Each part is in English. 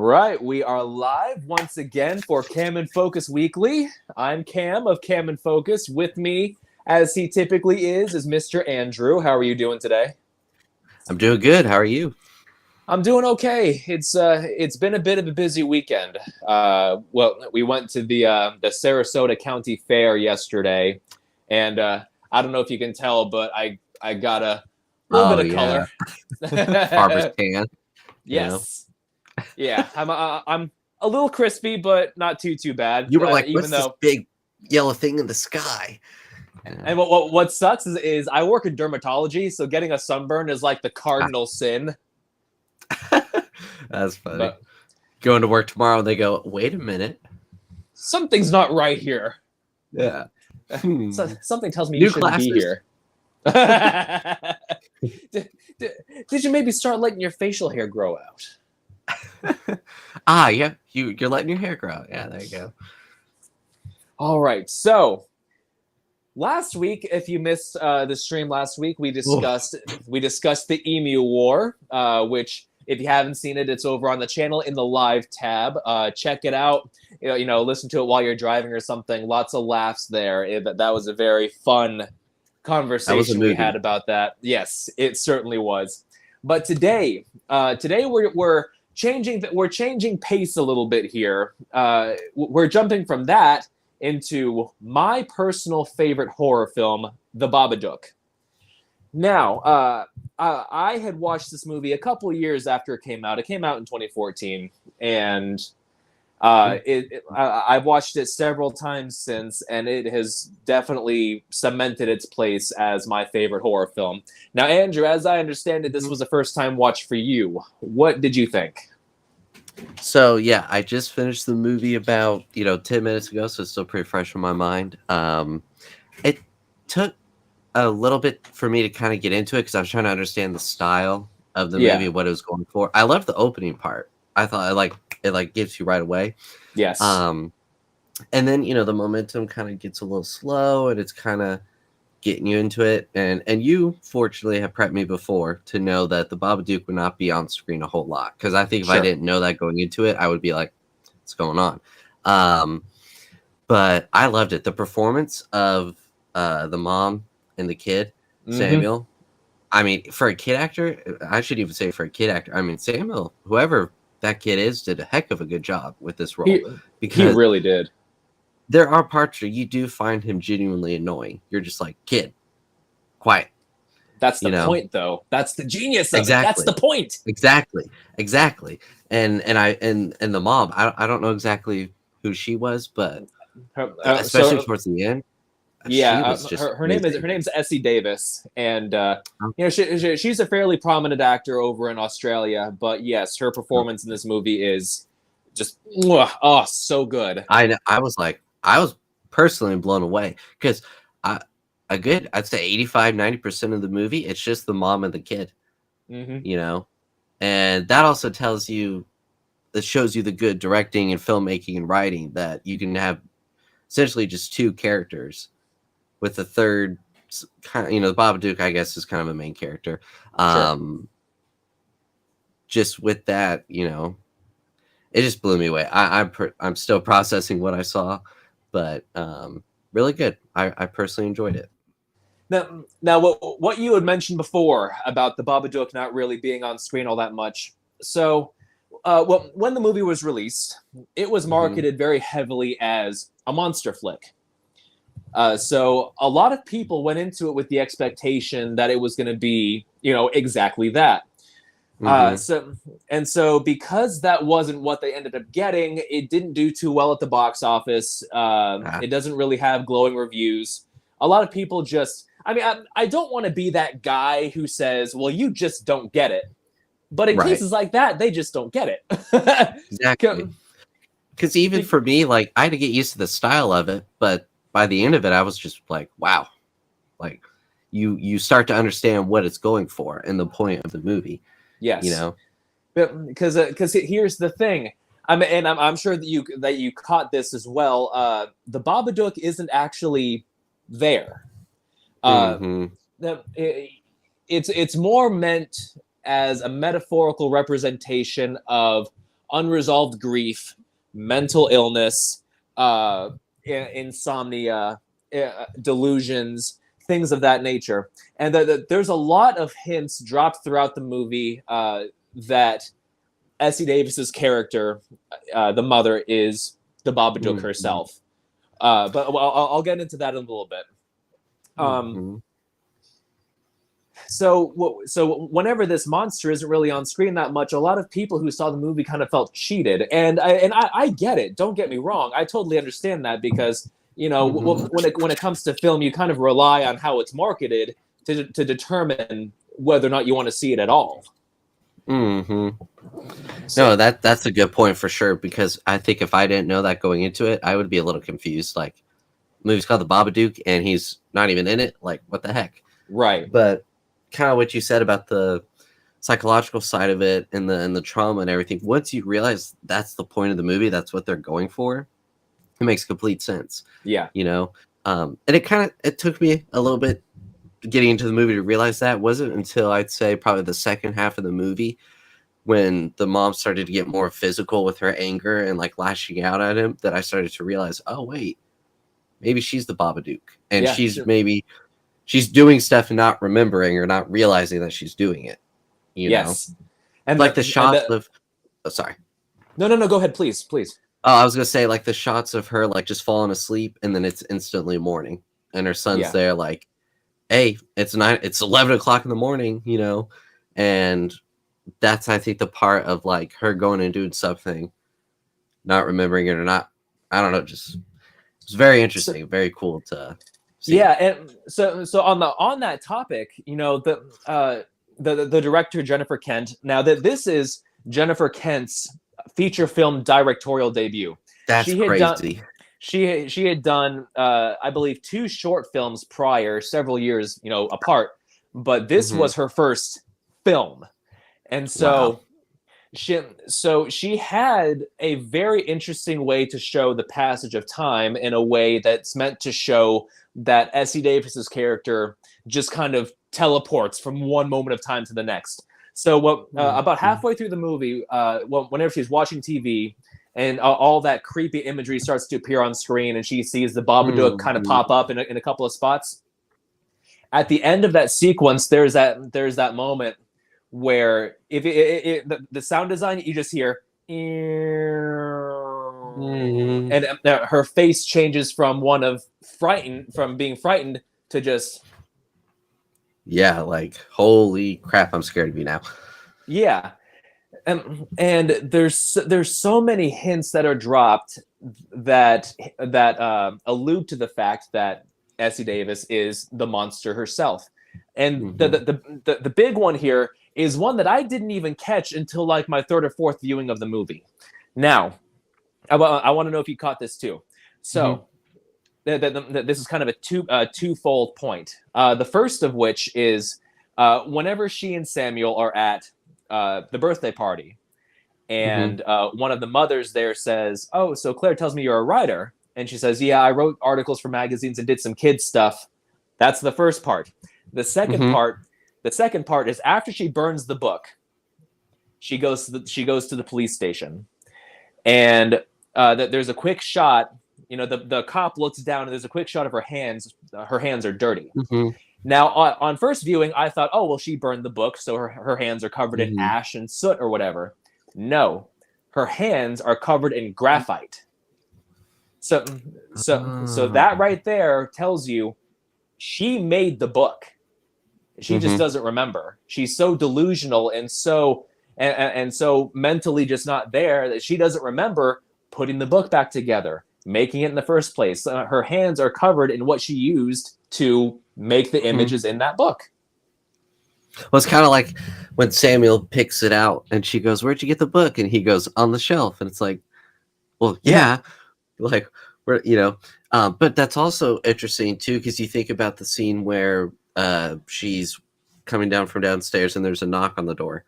right, we are live once again for Cam and Focus Weekly. I'm Cam of Cam and Focus. With me, as he typically is Mr. Andrew. How are you doing today? I'm doing good. How are you? I'm doing okay. It's been a bit of a busy weekend. We went to the Sarasota County Fair yesterday, and I don't know if you can tell, but I got a little bit of color. Farmer's tan. Yes. Yeah, I'm a little crispy, but not too bad. You were like, even "What's this though, big yellow thing in the sky?" and what sucks is I work in dermatology, so getting a sunburn is like the cardinal sin. That's funny. But going to work tomorrow, they go, "Wait a minute, something's not right here." Yeah, something tells me New you shouldn't classes? be here. Did you maybe start letting your facial hair grow out? Yeah, you're letting your hair grow out. Yeah, there you go. All right, so last week, if you missed the stream last week, we discussed the Emu War, which if you haven't seen it, it's over on the channel in the live tab. Check it out. Listen to it while you're driving or something. Lots of laughs there. That was a very fun conversation we had about that. Yes, it certainly was. But today we're changing pace a little bit here. We're jumping from that into my personal favorite horror film, The Babadook. Now, I had watched this movie a couple years after it came out. It came out in 2014, and I've watched it several times since, and it has definitely cemented its place as my favorite horror film. Now, Andrew, as I understand it, this was a first-time watch for you. What did you think? So yeah, I just finished the movie about 10 minutes ago, so it's still pretty fresh in my mind. It took a little bit for me to kind of get into it because I was trying to understand the style of the movie, what it was going for. I loved the opening part. I thought it gives you right away. Yes. And then the momentum kind of gets a little slow, and it's kind of getting you into it. And you fortunately have prepped me before to know that the Babadook would not be on screen a whole lot, because I think if I didn't know that going into it, I would be like, what's going on? But I loved it. The performance of the mom and the kid, Samuel. I mean, for a kid actor, I should even say for a kid actor, I mean, Samuel, whoever that kid is, did a heck of a good job with this role. He really did. There are parts where you do find him genuinely annoying. You're just like, kid, quiet. That's the point, though. That's the genius of it. Exactly. That's the point. Exactly. And the mom, I don't know exactly who she was, but especially towards the end. Yeah, her name's Essie Davis, and she's a fairly prominent actor over in Australia. But yes, her performance in this movie is just so good. I was personally blown away because I'd say 85-90% of the movie, it's just the mom and the kid, and that also shows you the good directing and filmmaking and writing, that you can have essentially just two characters with the third kind of, the Babadook, I guess, is kind of a main character. Just with that, it just blew me away. I'm still processing what I saw, but really good. I personally enjoyed it. Now, what you had mentioned before about the Babadook not really being on screen all that much. So, when the movie was released, it was marketed very heavily as a monster flick. So a lot of people went into it with the expectation that it was going to be, exactly that. So because that wasn't what they ended up getting, it didn't do too well at the box office. It doesn't really have glowing reviews. A lot of people I don't want to be that guy who says, well, you just don't get it. But in cases like that, they just don't get it. Exactly. Because even for me, I had to get used to the style of it, but by the end of it, I was just like, wow. You start to understand what it's going for and the point of the movie. Yes. Because here's the thing. I'm sure that you caught this as well. The Babadook isn't actually there. It's more meant as a metaphorical representation of unresolved grief, mental illness, insomnia, delusions, things of that nature. And there's a lot of hints dropped throughout the movie that Essie Davis's character, the mother, is the Babadook herself. But I'll get into that in a little bit. So whenever this monster isn't really on screen that much, a lot of people who saw the movie kind of felt cheated, and I get it. Don't get me wrong. I totally understand that because when it comes to film, you kind of rely on how it's marketed to determine whether or not you want to see it at all. No, that's a good point for sure, because I think if I didn't know that going into it, I would be a little confused. Like, the movie's called The Babadook, and he's not even in it. Like, what the heck? Right. But kind of what you said about the psychological side of it and the trauma and everything, once you realize that's the point of the movie, that's what they're going for, it makes complete sense. Yeah. And it took me a little bit getting into the movie to realize that. It wasn't until I'd say probably the second half of the movie when the mom started to get more physical with her anger and like lashing out at him that I started to realize, oh wait, maybe she's the Babadook, and she's doing stuff and not remembering or not realizing that she's doing it. You know? And like the shots of sorry. No, go ahead, please. Oh, I was gonna say, like, the shots of her like just falling asleep and then it's instantly morning and her son's there like, hey, it's 11 o'clock in the morning, and that's, I think, the part of like her going and doing something, not remembering it or not. I don't know, just it's very interesting, very cool to see. Yeah, and so on that topic, the director Jennifer Kent. Now that this is Jennifer Kent's feature film directorial debut. That's crazy. She had done I believe 2 short films prior, several years apart, but this was her first film. And so she had a very interesting way to show the passage of time in a way that's meant to show that Essie Davis's character just kind of teleports from one moment of time to the next. So about halfway through the movie, whenever she's watching TV and all that creepy imagery starts to appear on screen and she sees the Babadook kind of pop up in a couple of spots, at the end of that sequence, there's that moment where if the sound design, you just hear and her face changes from one of being frightened to just like, holy crap, I'm scared of you now. Yeah. And there's so many hints that are dropped that allude to the fact that Essie Davis is the monster herself. And the big one here is one that I didn't even catch until like my 3rd or 4th viewing of the movie. Now, I want to know if you caught this too. So this is kind of a twofold point. The first of which is whenever she and Samuel are at the birthday party, and one of the mothers there says, "Oh, so Claire tells me you're a writer," and she says, "Yeah, I wrote articles for magazines and did some kids stuff." That's the first part. The second part is after she burns the book, she goes to the police station, and there's a quick shot. The cop looks down and there's a quick shot of her hands. Her hands are dirty. Now, on first viewing, I thought, oh, well, she burned the book, so her hands are covered in ash and soot or whatever. No, her hands are covered in graphite. So that right there tells you she made the book. She just doesn't remember. She's so delusional and so mentally just not there that she doesn't remember putting the book back together, making it in the first place. Her hands are covered in what she used to make the images in that book. Well, it's kind of like when Samuel picks it out and she goes, "Where'd you get the book?" And he goes, "On the shelf." And it's like, well, yeah. Like, we're, but that's also interesting too, because you think about the scene where she's coming down from downstairs and there's a knock on the door.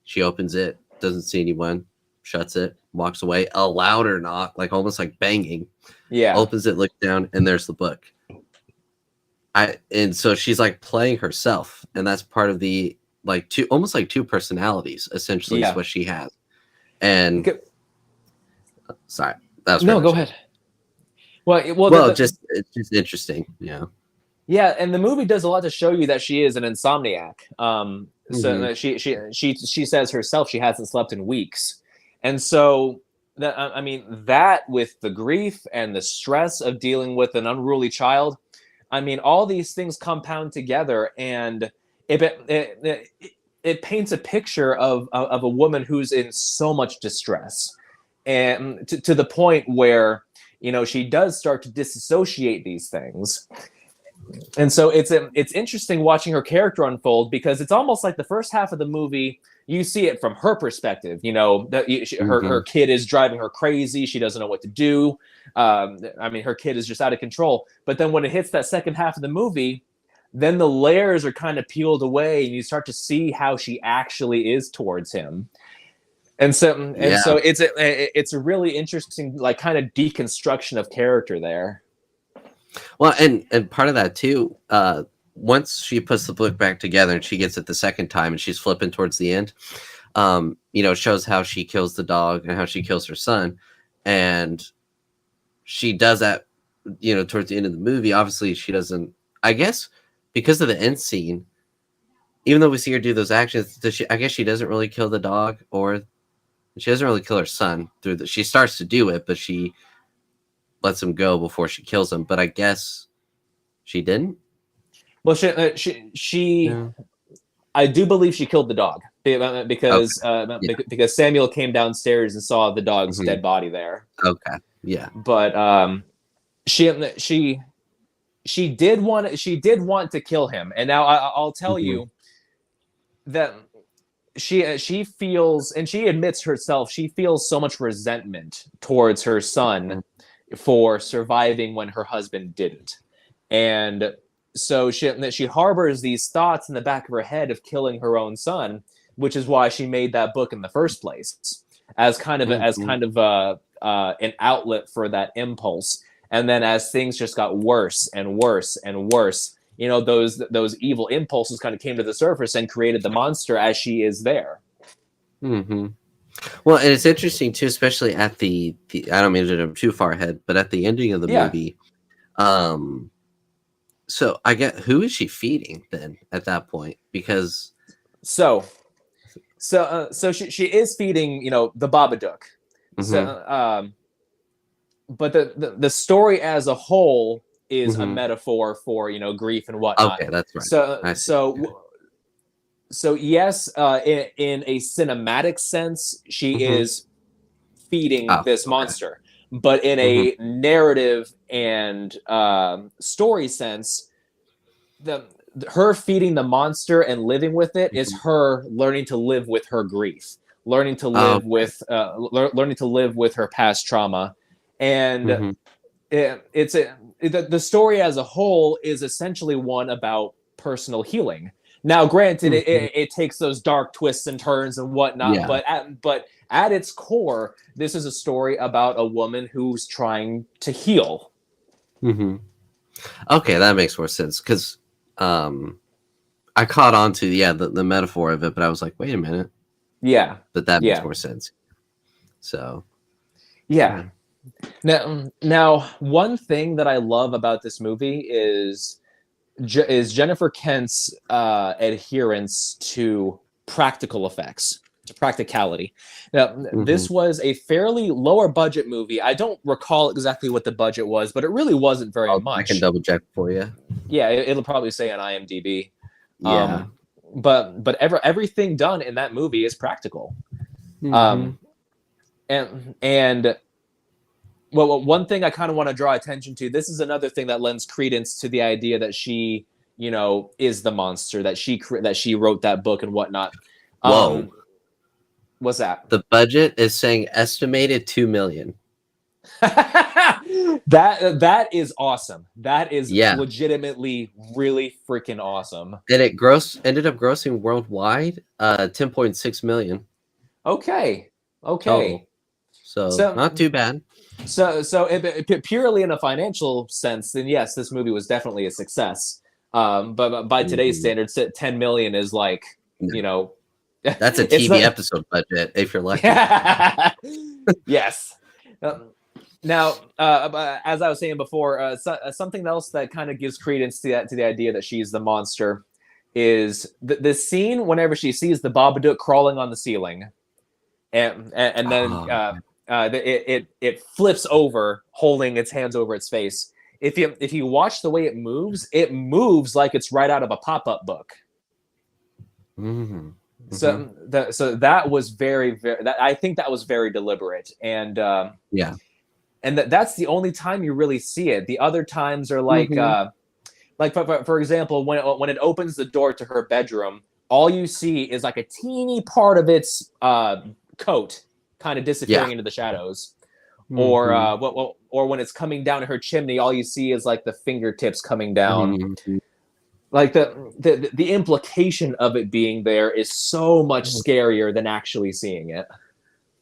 She opens it, doesn't see anyone, shuts it, walks away. A louder knock, like almost like banging. Yeah. Opens it, looks down, and there's the book. And so she's like playing herself, and that's part of the almost like two personalities essentially is what she has. And Sorry, that was No, pretty go much it. ahead. Well, Well, it's just interesting. Yeah. yeah, and the movie does a lot to show you that she is an insomniac. So Hmm. she says herself she hasn't slept in weeks, and so that I mean that with the grief and the stress of dealing with an unruly child, I mean all these things compound together, and it paints a picture of a woman who's in so much distress, and to the point where she does start to disassociate these things. And so it's interesting watching her character unfold, because it's almost like the first half of the movie you see it from her perspective. That her Hmm. kid is driving her crazy, she doesn't know what to do. I mean, her kid is just out of control. But then when it hits that second half of the movie, then the layers are kind of peeled away and you start to see how she actually is towards him. And so Yeah. it's a really interesting, like, kind of deconstruction of character there. Well, and part of that too. Once she puts the book back together and she gets it the second time and she's flipping towards the end, it shows how she kills the dog and how she kills her son, and she does that. Towards the end of the movie, obviously she doesn't. I guess because of the end scene, even though we see her do those actions, I guess she doesn't really kill the dog, or she doesn't really kill her son through the. She starts to do it, but she lets him go before she kills him. But I guess she didn't. Well, she Yeah. I do believe she killed the dog, Okay. Yeah. because Samuel came downstairs and saw the dog's Hmm. dead body there. Okay. Yeah. But she she she did want to kill him, and now I'll tell Hmm. you that she feels, and she admits herself, she feels so much resentment towards her son for surviving when her husband didn't. And so she harbors these thoughts in the back of her head of killing her own son, which is why she made that book in the first place, as kind of Hmm. an outlet for that impulse. And then as things just got worse and worse and worse, those evil impulses kind of came to the surface and created the monster as she is there. Hmm. Well, and it's interesting too, especially at the I don't mean to jump too far ahead, but at the ending of the Yeah. movie, um, so I get who is she feeding then at that point? Because So so she is feeding, the Babadook. hmm. So but the story as a whole is a Hmm. metaphor for grief and whatnot. Okay, that's right. So I see. Okay. so yes, in a cinematic sense, she Hmm. is feeding Oh, this okay. monster, but in Hmm. a narrative and story sense, the her feeding the monster and living with it is Hmm. her learning to live with her grief, learning to Oh, live okay. with learning to live with her past trauma. And Hmm. the story as a whole is essentially one about personal healing. Now, granted, Hmm. it takes those dark twists and turns and whatnot, Yeah. but at its core, this is a story about a woman who's trying to heal. Hmm. Okay, that makes more sense because um, I caught on to the metaphor of it, but I was like, wait a minute, Yeah, but that makes yeah, more sense. So yeah. yeah. Now, one thing that I love about this movie is Jennifer Kent's adherence to practical effects, to practicality. Now, Hmm. this was a fairly lower budget movie. I don't recall exactly what the budget was, but it really wasn't very I can much. double check for you. Yeah, it'll probably say on IMDb. Yeah. Um, but everything done in that movie is practical. Hmm. Um, and well, one thing I kind of want to draw attention to. This is another thing that lends credence to the idea that she, is the monster, that she wrote that book and whatnot. Whoa. Um, what's that? The budget is saying estimated 2 million. That is awesome. That is Yeah, legitimately really freaking awesome. and it ended up grossing worldwide 10.6 million Okay, okay. total. So So not too bad. purely in a financial sense, then yes, this movie was definitely a success. But by today's Hmm. standards, 10 million is like, you know, That's a it's TV not. episode budget if you're lucky. Yes. Now, as I was saying before, something else that kind of gives credence to the idea that she's the monster is the scene whenever she sees the Babadook crawling on the ceiling, and then it flips over, holding its hands over its face. If you watch the way it moves like it's right out of a pop-up book. Mm-hmm. So that was very I think that was very deliberate, and and that's the only time you really see it. The other times are like for example, when it opens the door to her bedroom, all you see is like a teeny part of its coat kind of disappearing into the shadows. Or when it's coming down her chimney, all you see is like the fingertips coming down. Like the implication of it being there is so much scarier than actually seeing it.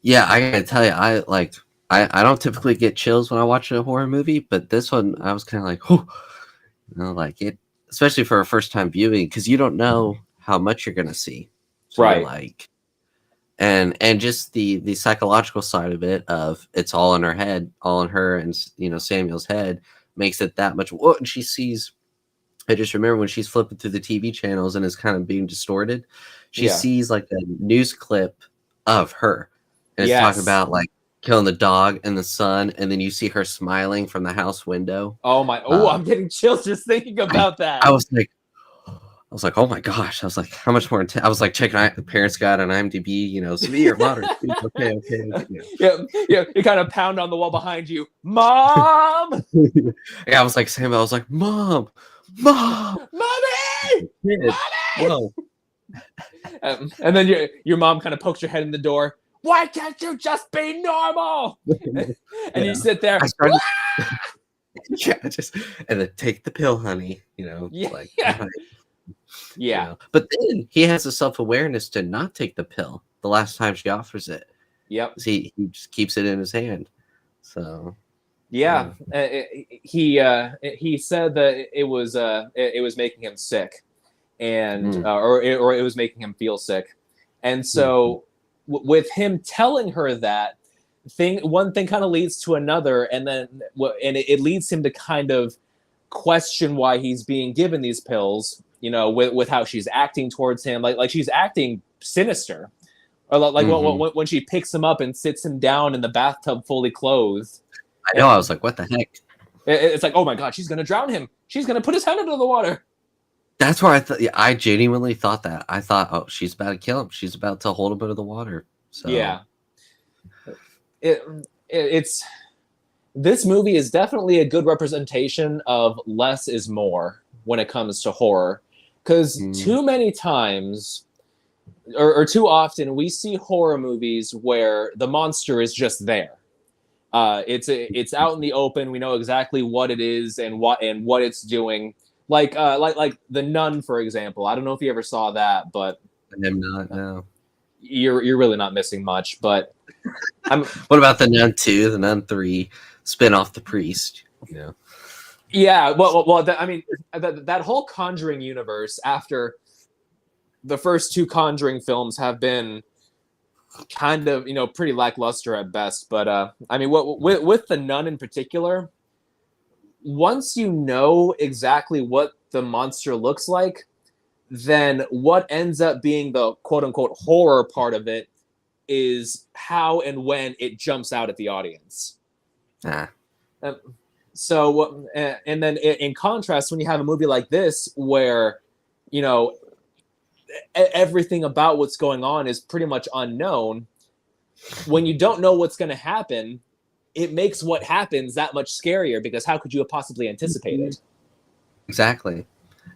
Yeah, I gotta tell you, I don't typically get chills when I watch a horror movie, but this one I was kind of like, whew, like it, especially for a first time viewing, because you don't know how much you're gonna see, so right? Like, and just the psychological side of it, of it's all in her head, all in her and Samuel's head, makes it that much. What and she sees. I just remember when she's flipping through the TV channels and is kind of being distorted, she sees like a news clip of her, and it's talking about like killing the dog and the son, and then you see her smiling from the house window. Oh my! I'm getting chills just thinking about that. I was like, oh my gosh! I was like, how much more intense? I was like checking the Parents Guide on IMDb, severe, moderate. Okay. Yeah. You kind of pound on the wall behind you, Mom. Yeah, I was like Sam. I was like, Mom, Mommy. Whoa. And then your mom kind of pokes her head in the door. Why can't you just be normal? And you sit there. And then take the pill, honey. But then he has the self-awareness to not take the pill the last time she offers it. Yep. He just keeps it in his hand. So he said that it was making him sick, and or it was making him feel sick, and so with him telling her that one thing kind of leads to another, and then it leads him to kind of question why he's being given these pills. With how she's acting towards him, like she's acting sinister, or like when she picks him up and sits him down in the bathtub fully clothed. I know. I was like, what the heck? It's like, oh my God, she's going to drown him. She's going to put his head under the water. That's where I thought. Yeah, I genuinely thought that. I thought, oh, she's about to kill him. She's about to hold him under the water. So yeah, it's this movie is definitely a good representation of less is more when it comes to horror, because too many times or too often we see horror movies where the monster is just there. It's out in the open. We know exactly what it is and what it's doing. Like The Nun, for example. I don't know if you ever saw that, but I am not. No, you're really not missing much. But what about The Nun 2, The Nun 3, spin off The Priest? Yeah. Well. That whole Conjuring universe after the first two Conjuring films have been kind of pretty lackluster at best, but with The Nun in particular, once you know exactly what the monster looks like, then what ends up being the quote-unquote horror part of it is how and when it jumps out at the audience. So and then in contrast, when you have a movie like this where everything about what's going on is pretty much unknown, when you don't know what's going to happen, it makes what happens that much scarier, because how could you have possibly anticipated it? Exactly.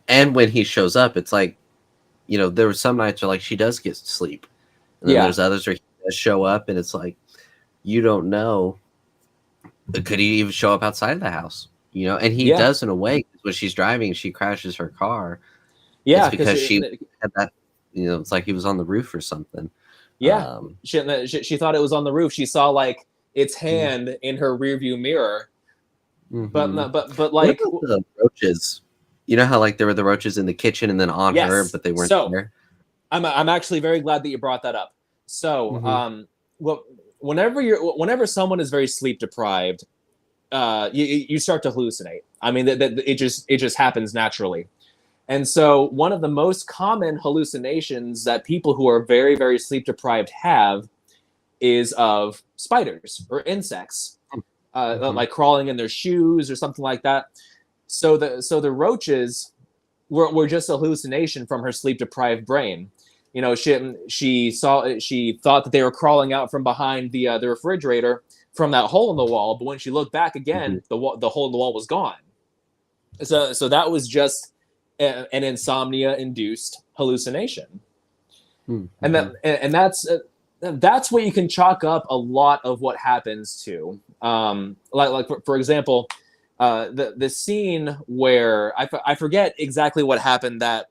And when he shows up, it's like, there were some nights where like she does get sleep, and then there's others where he does show up, and it's like, you don't know, could he even show up outside of the house? And he does in a way. When she's driving, she crashes her car. Yeah, it's because she had that. It's like he was on the roof or something. Yeah, she thought it was on the roof. She saw like its hand in her rearview mirror. But like the roaches. You know how like there were the roaches in the kitchen and then on her, but they weren't there. I'm actually very glad that you brought that up. So whenever someone is very sleep deprived, you start to hallucinate. I mean, it just happens naturally. And so one of the most common hallucinations that people who are very, very sleep deprived have is of spiders or insects, like crawling in their shoes or something like that. So the roaches were just a hallucination from her sleep deprived brain. You know, she thought that they were crawling out from behind the refrigerator from that hole in the wall, but when she looked back again, the hole in the wall was gone. So that was just an insomnia induced hallucination. And that's what you can chalk up a lot of what happens to. Like for example, the scene where I forget exactly what happened that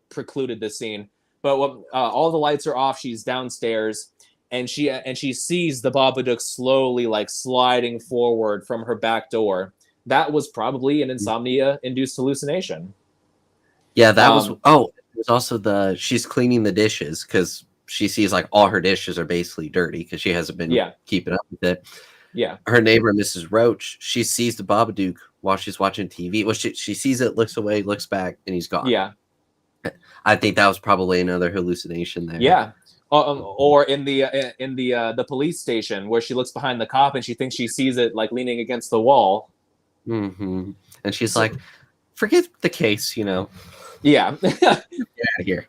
precluded the scene, but when all the lights are off, she's downstairs and she sees the Babadook slowly like sliding forward from her back door. That was probably an insomnia induced hallucination. Yeah, that was. Oh, it was also she's cleaning the dishes because she sees like all her dishes are basically dirty because she hasn't been keeping up with it. Yeah. Her neighbor, Mrs. Roach, she sees the Babadook while she's watching TV. Well, she sees it, looks away, looks back, and he's gone. Yeah. I think that was probably another hallucination there. Yeah. Or in the police station where she looks behind the cop and she thinks she sees it like leaning against the wall. And she's like, forget the case, Yeah. Get out of here.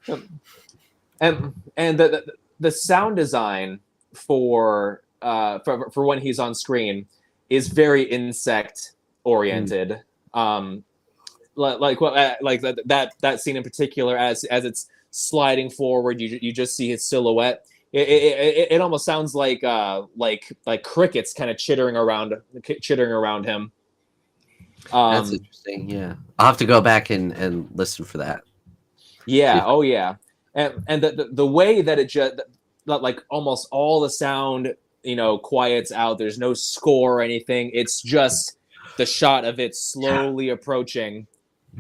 And the sound design for when he's on screen is very insect oriented. Like that scene in particular, as it's sliding forward, you just see his silhouette. It almost sounds like crickets kind of chittering around him. That's interesting. Yeah, I'll have to go back and listen for that. Yeah. Oh yeah. And the way that it just like almost all the sound quiets out. There's no score or anything. It's just the shot of it slowly approaching,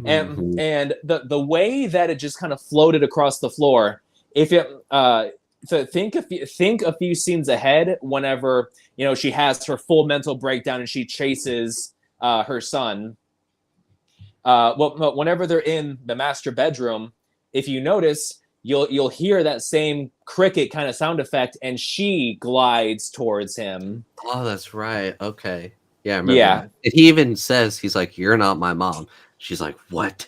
and the way that it just kind of floated across the floor. If it so think a few scenes ahead, whenever she has her full mental breakdown and she chases her son. Whenever they're in the master bedroom, if you notice, you'll hear that same cricket kind of sound effect, and she glides towards him. Oh, that's right. Okay. Yeah, I remember that. And he even says, he's like, "You're not my mom." She's like, "What?"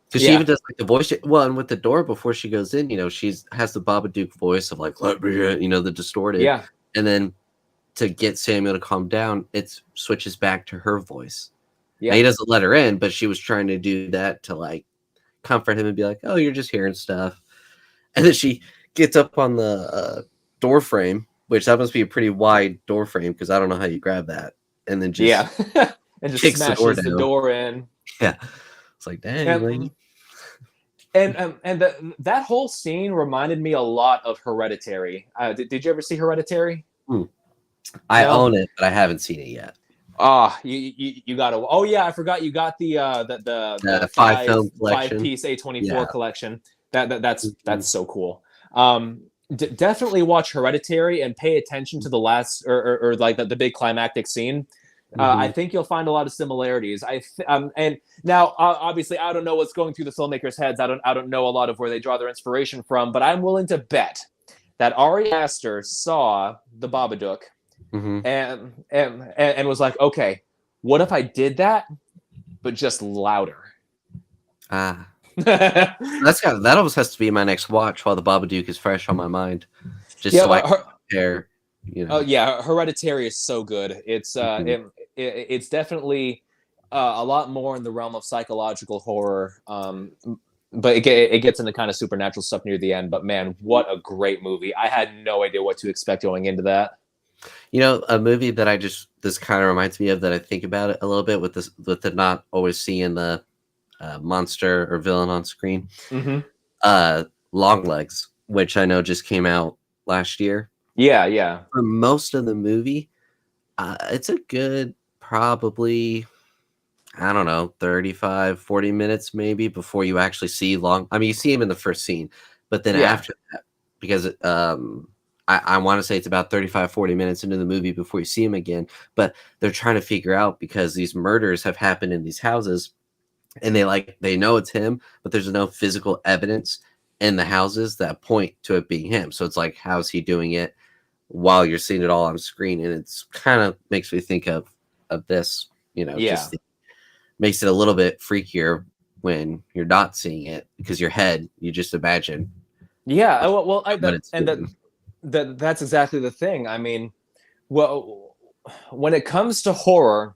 Because she even does like the voice. Well, and with the door before she goes in, she's has the Babadook voice of like, "Let me in," the distorted. Yeah. And then to get Samuel to calm down, it switches back to her voice. Yeah. Now, he doesn't let her in, but she was trying to do that to like comfort him and be like, "Oh, you're just hearing stuff." And then she gets up on the door frame, which that must be a pretty wide door frame because I don't know how you grab that. And then just and just kicks smashes the door in. Yeah, it's like, dang, lady. And that whole scene reminded me a lot of Hereditary. Did you ever see Hereditary? I own it, but I haven't seen it yet. You got to. Oh yeah, I forgot you got the 5-piece A24 collection. That's so cool. Definitely watch Hereditary and pay attention to the last or like the big climactic scene. I think you'll find a lot of similarities. And now obviously I don't know what's going through the filmmakers' heads. I don't know a lot of where they draw their inspiration from, but I'm willing to bet that Ari Aster saw the Babadook and was like, okay, what if I did that, but just louder? That almost has to be my next watch while the Babadook is fresh on my mind, just so I can compare. Oh yeah, Hereditary is so good. It's it's definitely a lot more in the realm of psychological horror, but it gets into kind of supernatural stuff near the end. But man, what a great movie! I had no idea what to expect going into that. A movie that this kind of reminds me of that I think about it a little bit with the not always seeing the monster or villain on screen. Longlegs, which I know just came out last year. Yeah. For most of the movie, it's a good probably, I don't know, 35, 40 minutes maybe before you actually see you see him in the first scene, but then after that, because I I want to say it's about 35, 40 minutes into the movie before you see him again. But they're trying to figure out, because these murders have happened in these houses, and they know it's him, but there's no physical evidence in the houses that point to it being him. So it's like, how's he doing it while you're seeing it all on screen? And it's kind of makes me think of this, just makes it a little bit freakier when you're not seeing it, because your head, you just imagine. Yeah, that's exactly the thing. I mean, well, when it comes to horror,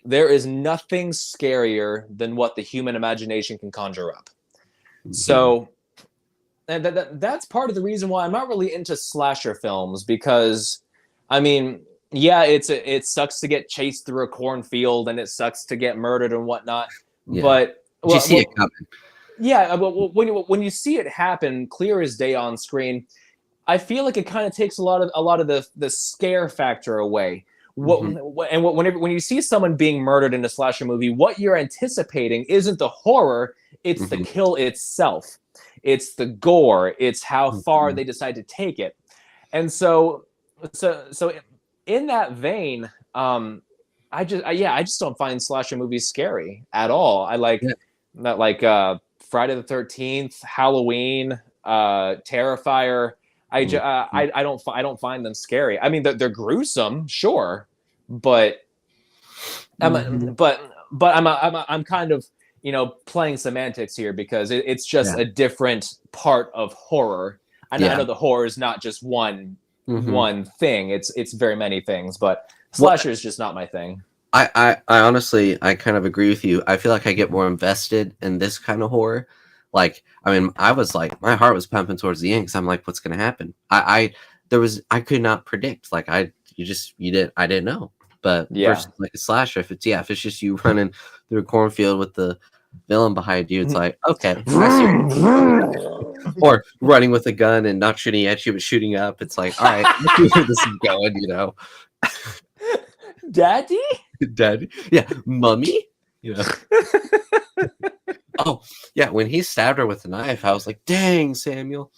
there is nothing scarier than what the human imagination can conjure up. Mm-hmm. So, and that's part of the reason why I'm not really into slasher films, because, I mean, yeah, it sucks to get chased through a cornfield, and it sucks to get murdered and whatnot. Yeah. But you see it coming. Yeah, when you see it happen clear as day on screen, I feel like it kind of takes a lot of the scare factor away. When you see someone being murdered in a slasher movie, what you're anticipating isn't the horror; it's the kill itself. It's the gore. It's how far they decide to take it. And so in that vein, I just don't find slasher movies scary at all. I like that, like Friday the 13th, Halloween, Terrifier. I don't find them scary. I mean, they're gruesome, sure, but I'm kind of playing semantics here, because it's just a different part of horror. I know the horror is not just one thing. It's very many things, but slasher is just not my thing. I honestly, I kind of agree with you. I feel like I get more invested in this kind of horror. Like, I mean, I was like, my heart was pumping towards the end, because I'm like, what's going to happen? I could not predict. Like, I didn't know. But versus like a slasher, if it's just you running through a cornfield with the villain behind you, it's like, okay, I see. Or running with a gun and not shooting at you, but shooting up. It's like, all right, let's see where this is going, Daddy? Yeah, mummy? Oh, yeah, when he stabbed her with the knife, I was like, dang, Samuel.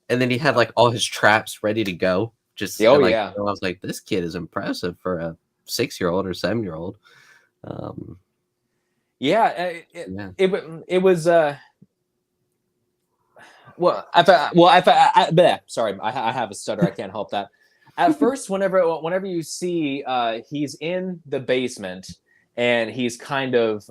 And then he had like all his traps ready to go. I was like, this kid is impressive for a 6-year-old or 7-year-old. It was sorry, I have a stutter. I can't help that. At first, whenever you see he's in the basement and he's kind of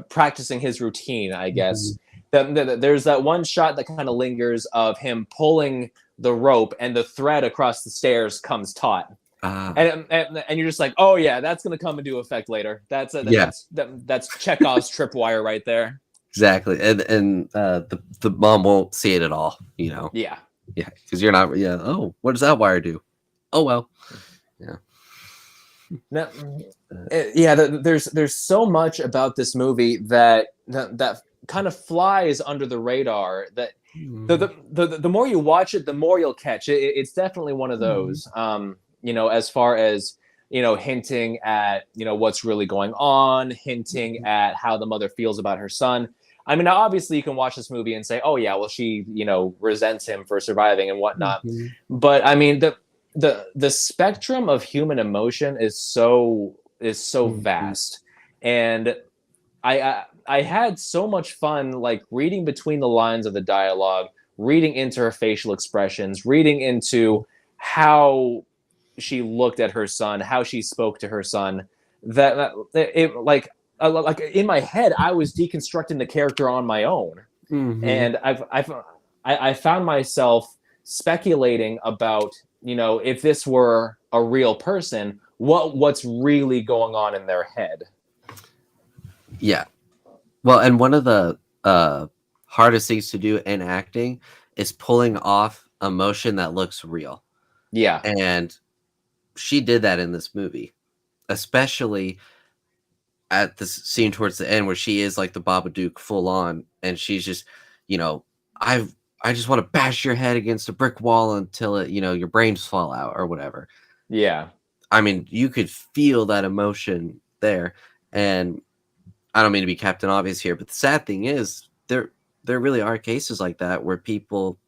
practicing his routine, I guess. There's that one shot that kind of lingers of him pulling the rope, and the thread across the stairs comes taut. And you're just like, oh yeah, that's gonna come into effect later. That's Chekhov's tripwire right there. Exactly, and the mom won't see it at all. Yeah, because you're not. Yeah. Oh, what does that wire do? Oh well. Yeah. Now, there's so much about this movie that kind of flies under the radar. That the more you watch it, the more you'll catch it. It's definitely one of those. As far as hinting at what's really going on, hinting at how the mother feels about her son. I mean, obviously you can watch this movie and say, oh yeah, well she resents him for surviving and whatnot. But I mean the spectrum of human emotion is so vast, and I had so much fun like reading between the lines of the dialogue, reading into her facial expressions, reading into how she looked at her son, how she spoke to her son. That it like in my head, I was deconstructing the character on my own, and I found myself speculating about if this were a real person, what's really going on in their head. Yeah. Well, and one of the hardest things to do in acting is pulling off emotion that looks real. Yeah. And she did that in this movie, especially at the scene towards the end where she is like the Babadook full on, and she's just, I just want to bash your head against a brick wall until it, your brains fall out or whatever. Yeah. I mean, you could feel that emotion there. And I don't mean to be Captain Obvious here, but the sad thing is there really are cases like that where people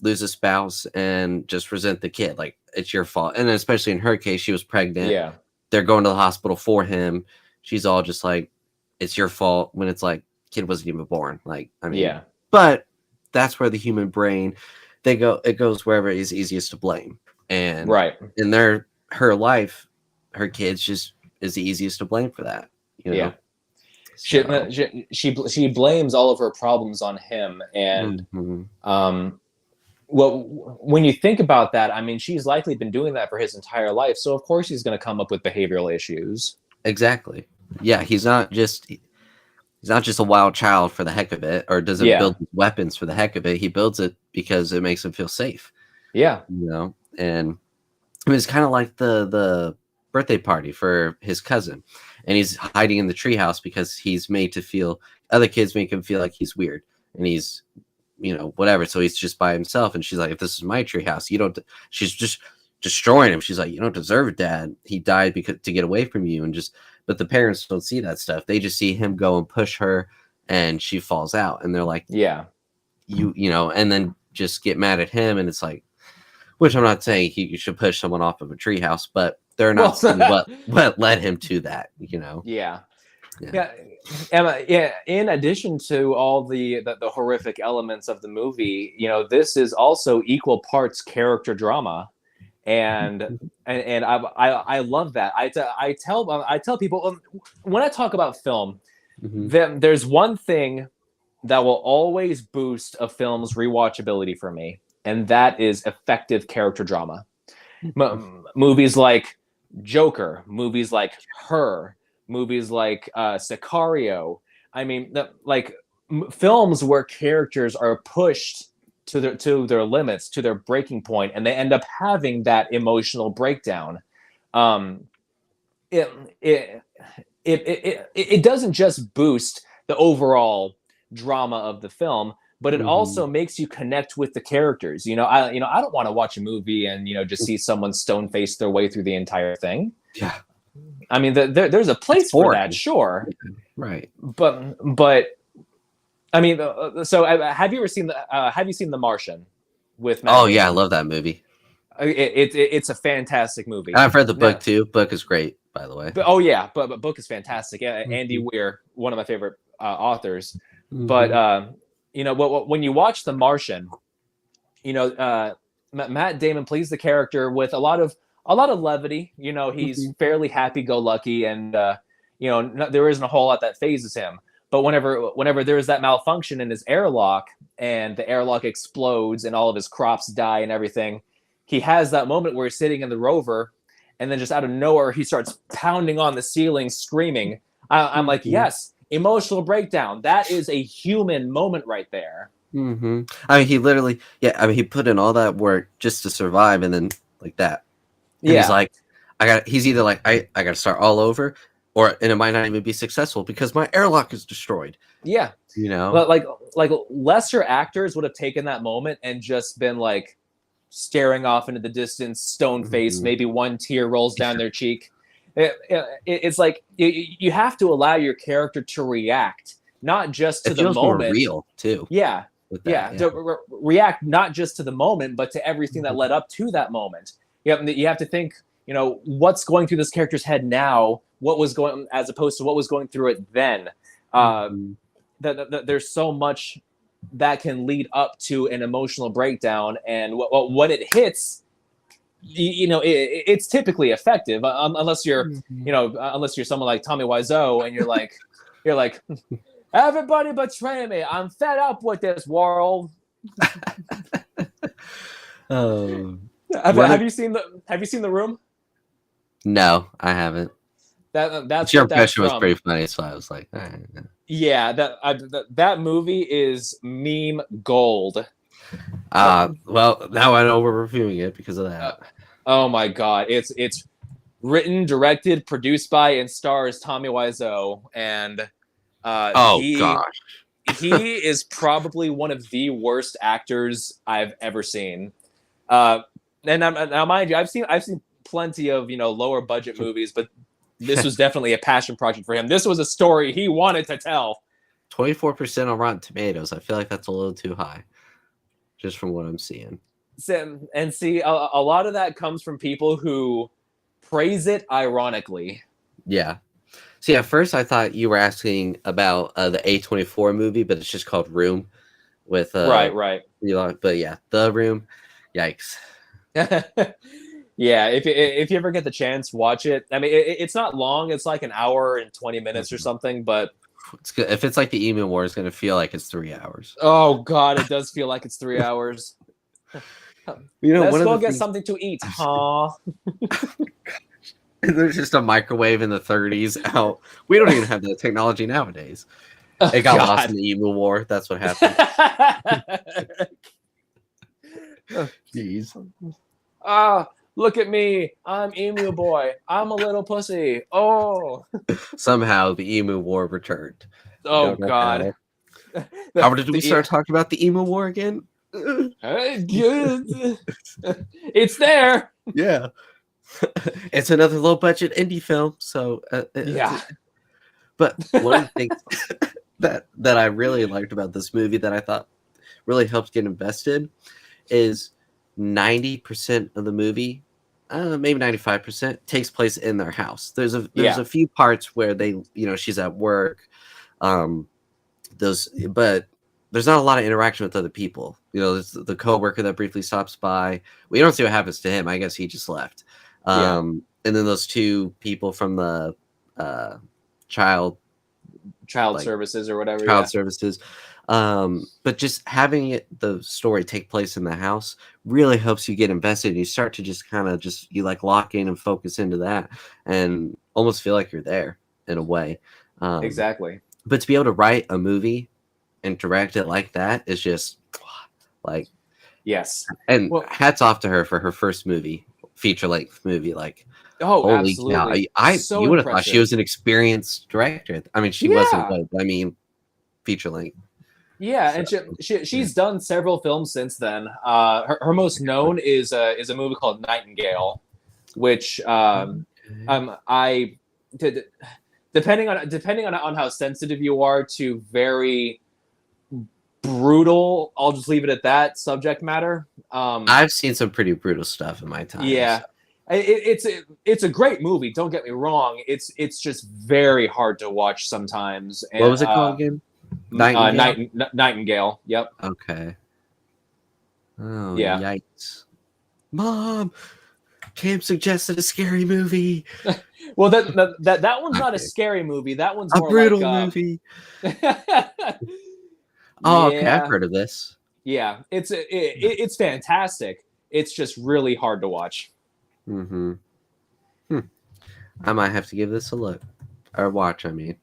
lose a spouse and just resent the kid, like it's your fault. And especially in her case, she was pregnant. Yeah. They're going to the hospital for him. She's all just like, it's your fault, when it's like kid wasn't even born. Like, I mean, Yeah. but that's where the human brain, it goes wherever is easiest to blame. And Right. in her life, her kids just is the easiest to blame for that, you know? Yeah. So, She blames all of her problems on him, and mhm. well, when you think about that, I mean, she's likely been doing that for his entire life, so of course he's going to come up with behavioral issues. Exactly. Yeah, he's not just a wild child for the heck of it, or doesn't Yeah. build weapons for the heck of it. He builds it because it makes him feel safe, Yeah. you know? And it was kind of like the birthday party for his cousin, and he's hiding in the treehouse because he's made to feel, other kids make him feel like he's weird, and he's, whatever. So he's just by himself, and she's like, if this is my treehouse, you don't. She's just destroying him. She's like, you don't deserve it, Dad. He died because to get away from you, and just. But the parents don't see that stuff. They just see him go and push her, and she falls out, and they're like, Yeah. and then just get mad at him, and it's like, which I'm not saying you should push someone off of a treehouse, but they're not seeing what led him to that, Yeah. Yeah. Emma, yeah, in addition to all the horrific elements of the movie, this is also equal parts character drama, and I love that. I tell people, when I talk about film, then there's one thing that will always boost a film's rewatchability for me, and that is effective character drama. Movies like Joker, movies like Her, movies like Sicario. I mean, films where characters are pushed to their limits, to their breaking point, and they end up having that emotional breakdown. It doesn't just boost the overall drama of the film, but it also makes you connect with the characters. I don't want to watch a movie and just see someone stone face their way through the entire thing. Yeah. I mean, there's a place for that, sure. Right. But I mean, so have you seen The Martian with Matt Damon? Yeah, I love that movie. It's a fantastic movie. I've read the book too. Book is great, by the way. But book is fantastic. Andy Weir, one of my favorite authors. But when you watch The Martian, Matt Damon plays the character with a lot of levity. He's fairly happy-go-lucky, and there isn't a whole lot that phases him. But whenever there's that malfunction in his airlock, and the airlock explodes, and all of his crops die and everything, he has that moment where he's sitting in the rover, and then just out of nowhere he starts pounding on the ceiling, screaming. I'm like, yes, emotional breakdown. That is a human moment right there. I mean, he literally, he put in all that work just to survive, and then like that. And he's like, he's either like, I got to start all over, and it might not even be successful because my airlock is destroyed. Yeah. But like lesser actors would have taken that moment and just been like staring off into the distance, stone face, maybe one tear rolls down their cheek. It's like you have to allow your character to react, not just to the moment. More real too. Yeah. To react not just to the moment, but to everything that led up to that moment. You have to think, what's going through this character's head now, what was going, as opposed to what was going through it then. There's so much that can lead up to an emotional breakdown, and when it hits, it's typically effective, unless you're, unless you're someone like Tommy Wiseau, and you're like, everybody betray me. I'm fed up with this world. Have you seen The Room? No, I haven't. That's your impression was pretty funny, so I was like, all right. Yeah, that movie is meme gold. Well, now I know we're reviewing it because of that. Oh my god, it's written, directed, produced by, and stars Tommy Wiseau, and gosh, he is probably one of the worst actors I've ever seen. And now, mind you, I've seen plenty of lower budget movies, but this was definitely a passion project for him. This was a story he wanted to tell. 24% on Rotten Tomatoes. I feel like that's a little too high, just from what I'm seeing. And see, a lot of that comes from people who praise it ironically. Yeah. See, at first I thought you were asking about the A24 movie, but it's just called Room with Right. But yeah, The Room. Yikes. Yeah, if you ever get the chance, watch it. I mean, it's not long. It's like an hour and 20 minutes or something, but It's good. If it's like the Emu War, it's going to feel like it's 3 hours. oh god, it does feel like it's 3 hours. Let's go get something to eat, huh? There's just a microwave in the 30s out. We don't even have that technology nowadays. It got lost in the Emu War. That's what happened. Jeez. Look at me. I'm Emu Boy. I'm a little pussy. Oh. Somehow the Emu War returned. Oh god. How did we start talking about the Emu War again? It's there. Yeah. It's another low budget indie film, so yeah. But one of the things that I really liked about this movie that I thought really helped get invested is 90% of the movie, maybe 95%, takes place in their house. There's a few parts where they, she's at work, but there's not a lot of interaction with other people. There's the coworker that briefly stops by. We don't see what happens to him. I guess he just left. And then those two people from the child services or whatever. Child services. But just having the story take place in the house really helps you get invested. And you start to just kind of lock in and focus into that and almost feel like you're there in a way. Exactly. But to be able to write a movie and direct it like that is just like, yes. And hats off to her for her first movie, feature-length movie. Like, oh, holy absolutely. Cow. You would have thought she was an experienced director. I mean, she wasn't, but I mean, feature-length. Yeah, and she's done several films since then. Her most known is a movie called Nightingale, which depending on how sensitive you are to very brutal, I'll just leave it at that, subject matter. I've seen some pretty brutal stuff in my time. Yeah. So. It's a great movie, don't get me wrong. It's just very hard to watch sometimes. And, what was it called again? Nightingale. Yep. Okay. Oh, yeah. Yikes. Mom, Cam suggested a scary movie. Well, that one's not a scary movie. That one's more a brutal like, movie. Oh, okay. I've heard of this. Yeah, it's fantastic. It's just really hard to watch. Mm-hmm. I might have to give this a look or watch. I mean.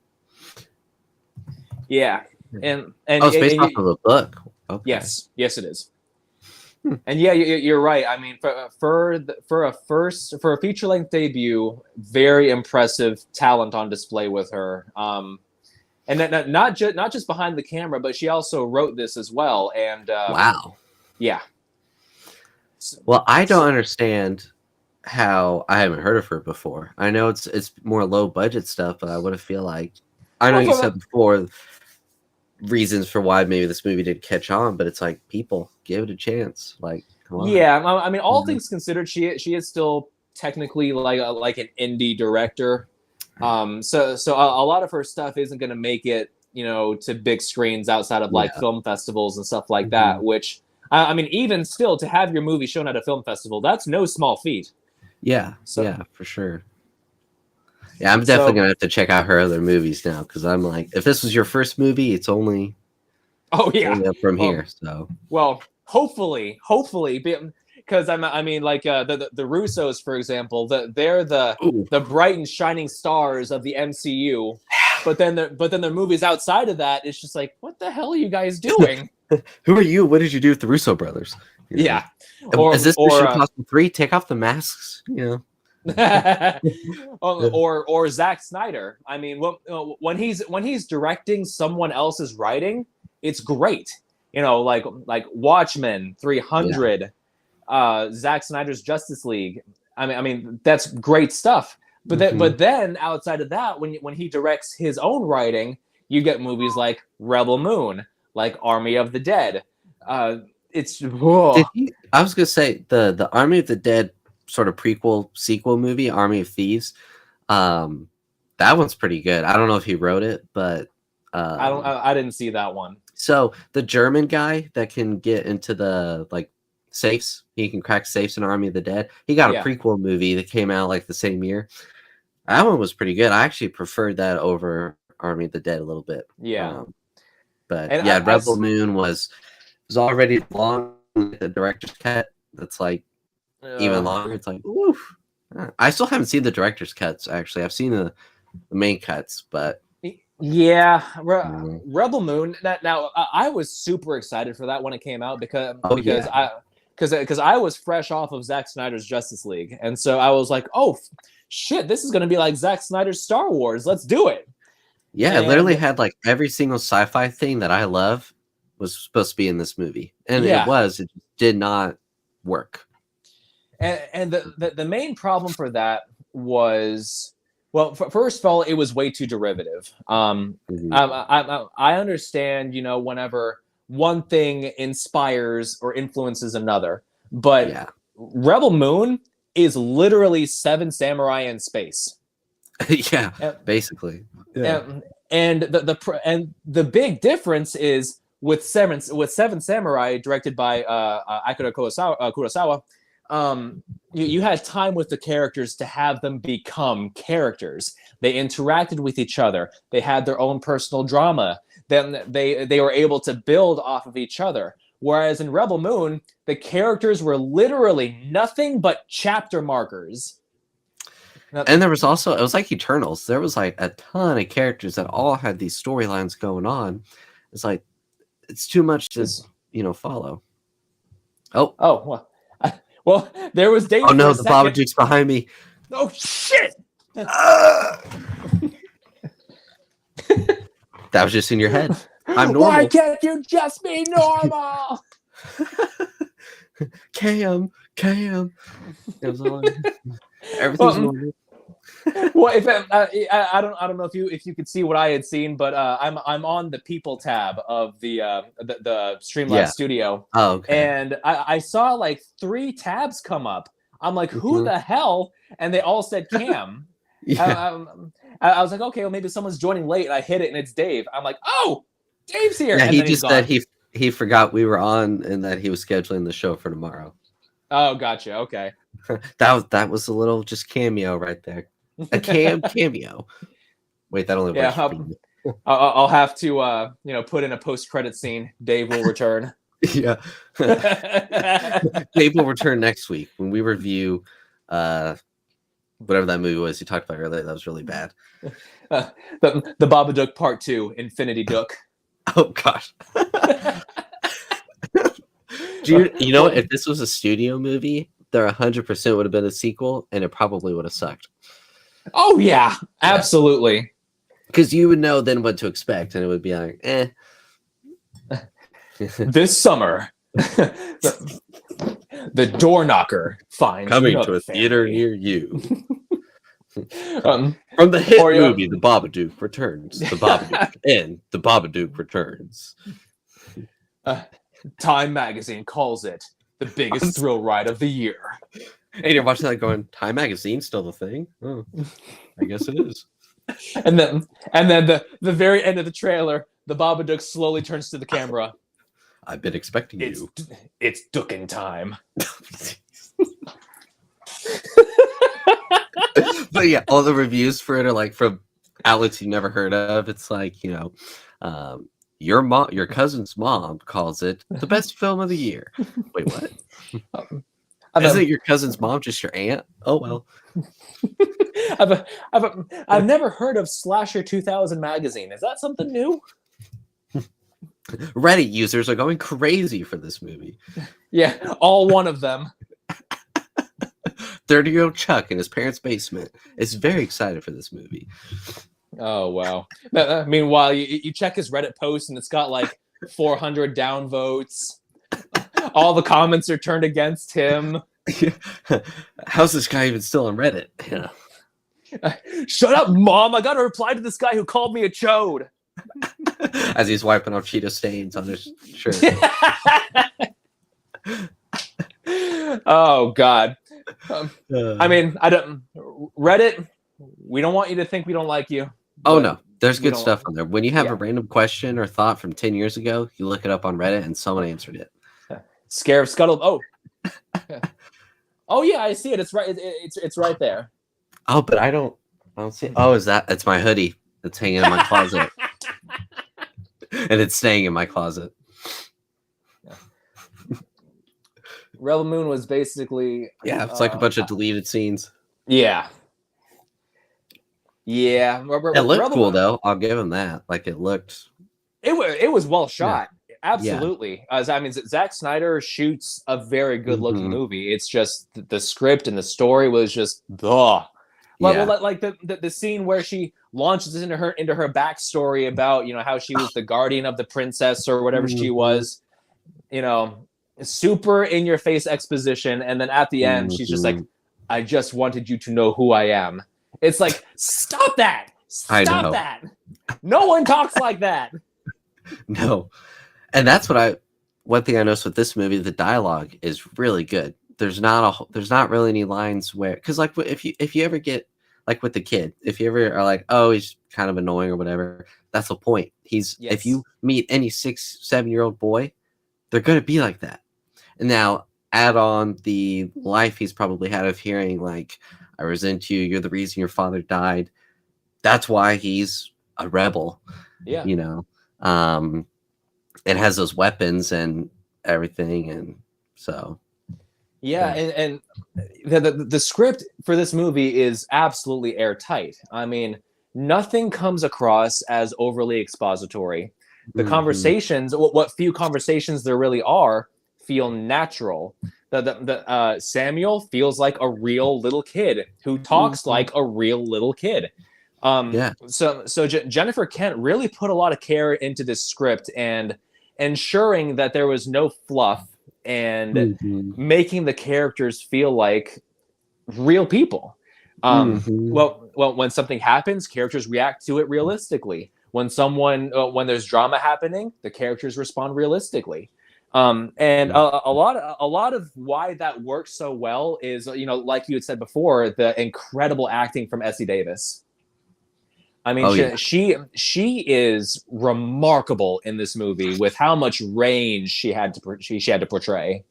Yeah, and it's based off of a book. Okay. Yes, it is. And yeah, you're right. I mean, for a feature length debut, very impressive talent on display with her. And not just behind the camera, but she also wrote this as well. And wow, yeah. Well, I don't understand how I haven't heard of her before. I know it's more low budget stuff, but I would have feel like I know you said before reasons for why maybe this movie didn't catch on, but it's like people give it a chance. Like, come on. Yeah, I mean, all things considered, she is still technically like an indie director. So a lot of her stuff isn't going to make it, to big screens outside of like film festivals and stuff like that. Which I mean, even still, to have your movie shown at a film festival, that's no small feat. Yeah, yeah, for sure. Yeah, I'm definitely gonna have to check out her other movies now because I'm like, if this was your first movie, it's only only up from here. So hopefully, because I mean, like the Russos, for example, they're the bright and shining stars of the MCU, but then their movies outside of that, it's just like, what the hell are you guys doing? Who are you? What did you do with the Russo brothers? Yeah, is this Mission Impossible 3? Take off the masks, or Zack Snyder. I mean, when he's directing someone else's writing, it's great. Like Watchmen, 300, Zack Snyder's Justice League. I mean that's great stuff. But then outside of that, when he directs his own writing, You get movies like Rebel Moon, like Army of the Dead. Whoa. I was gonna say the Army of the Dead sort of prequel sequel movie, Army of Thieves. That one's pretty good. I don't know if he wrote it, but I didn't see that one. So the German guy that can get into the safes, he can crack safes in Army of the Dead. He got a prequel movie that came out like the same year. That one was pretty good. I actually preferred that over Army of the Dead a little bit. Yeah. But Rebel Moon was already long. The director's cut that's like even longer. It's like, oof. I still haven't seen the director's cuts. Actually, I've seen the main cuts, but yeah, Rebel Moon. Now I was super excited for that when it came out because I was fresh off of Zack Snyder's Justice League, and so I was like, oh shit, this is going to be like Zack Snyder's Star Wars. Let's do it. Yeah, it literally had like every single sci-fi thing that I love was supposed to be in this movie, and it did not work. And the main problem for that was, well, first of all, it was way too derivative. I understand, whenever one thing inspires or influences another, but Rebel Moon is literally Seven Samurai in space. Basically. Yeah. And the big difference is with Seven Samurai, directed by Akira Kurosawa. You had time with the characters to have them become characters. They interacted with each other. They had their own personal drama. Then they were able to build off of each other. Whereas in Rebel Moon, the characters were literally nothing but chapter markers. And there was also, it was like Eternals. There was like a ton of characters that all had these storylines going on. It's like, it's too much to, follow. Oh, well, there was Dave. Oh no, the Babadook's behind me. Oh shit! That was just in your head. I'm normal. Why can't you just be normal? Cam. It was all everything's normal. Well, if I don't know if you could see what I had seen, but I'm on the people tab of the Streamlabs Studio. Oh, okay. And I saw like 3 tabs come up. I'm like, who the hell? And they all said Cam. I was like, okay, well maybe someone's joining late. And I hit it, and it's Dave. I'm like, oh, Dave's here. Yeah, and he just said he forgot we were on and that he was scheduling the show for tomorrow. Oh, gotcha. Okay. that was a little just cameo right there. A cameo. Wait, that only works. I'll have to put in a post-credit scene. Dave will return. Yeah. Dave will return next week when we review whatever that movie was you talked about earlier. That was really bad. The Babadook Part 2, Infinity Dook. Oh gosh. You know what? If this was a studio movie, there 100% would have been a sequel, and it probably would have sucked. Oh yeah, absolutely. Because you would know then what to expect, and it would be like, eh. This summer, the Door Knocker finds coming to a theater near you. From the hit movie, The Babadook Returns. The Babadook and The Babadook Returns. Time magazine calls it the biggest thrill ride of the year. And you're watching that going, Time magazine still the thing? Oh, I guess it is. And then the very end of the trailer, the Babadook slowly turns to the camera. I've been expecting you. It's Dookin' time. But yeah, all the reviews for it are like from outlets you never heard of. It's like, your cousin's mom calls it the best film of the year. Wait, what? Isn't your cousin's mom just your aunt? Oh well. I've never heard of Slasher 2000 magazine. Is that something new? Reddit users are going crazy for this movie. Yeah, all one of them. 30-year-old Chuck in his parents' basement is very excited for this movie. Oh wow! Meanwhile, you check his Reddit post and it's got like 400 downvotes. All the comments are turned against him. How's this guy even still on Reddit? Shut up, Mom! I got to reply to this guy who called me a chode. As he's wiping off Cheeto stains on his shirt. Oh God. I mean, I don't. Reddit. We don't want you to think we don't like you. Oh no, there's we good don't- stuff on there. When you have yeah. a random question or thought from 10 years ago, you look it up on Reddit and someone answered it. Scare of Scuttle. Oh. Oh yeah, I see it. It's right. It's right there. Oh, but I don't see it. Oh, it's my hoodie that's hanging in my closet. And it's staying in my closet. Rebel Moon was basically Yeah, it's like a bunch of deleted scenes. Yeah. Yeah. It looked cool though. I'll give him that. Like it looked. It was well shot. Yeah. Absolutely. I mean, Zack Snyder shoots a very good looking movie. It's just the script and the story was just ugh. Like the scene where she launches into her backstory about how she was the guardian of the princess or whatever she was, super in your face exposition, and then at the end she's just like, I just wanted you to know who I am. It's like, stop that. Stop that. No one talks like that. No. And that's one thing I noticed with this movie, the dialogue is really good. There's not really any lines where, because like if you ever get like with the kid, if you ever are like, oh, he's kind of annoying or whatever, that's the point. If you meet any 6-7-year-old boy, they're going to be like that. And now add on the life he's probably had of hearing like, I resent you, you're the reason your father died. That's why he's a rebel. Yeah. It has those weapons and everything, and so and the script for this movie is absolutely airtight. I mean, nothing comes across as overly expository. The conversations, what few conversations there really are, feel natural. The Samuel feels like a real little kid who talks like a real little kid. So Jennifer Kent really put a lot of care into this script and ensuring that there was no fluff and making the characters feel like real people. Well, when something happens, characters react to it realistically. When there's drama happening, the characters respond realistically. And a lot of why that works so well is, like you had said before, the incredible acting from Essie Davis. I mean, she is remarkable in this movie with how much range she had to portray.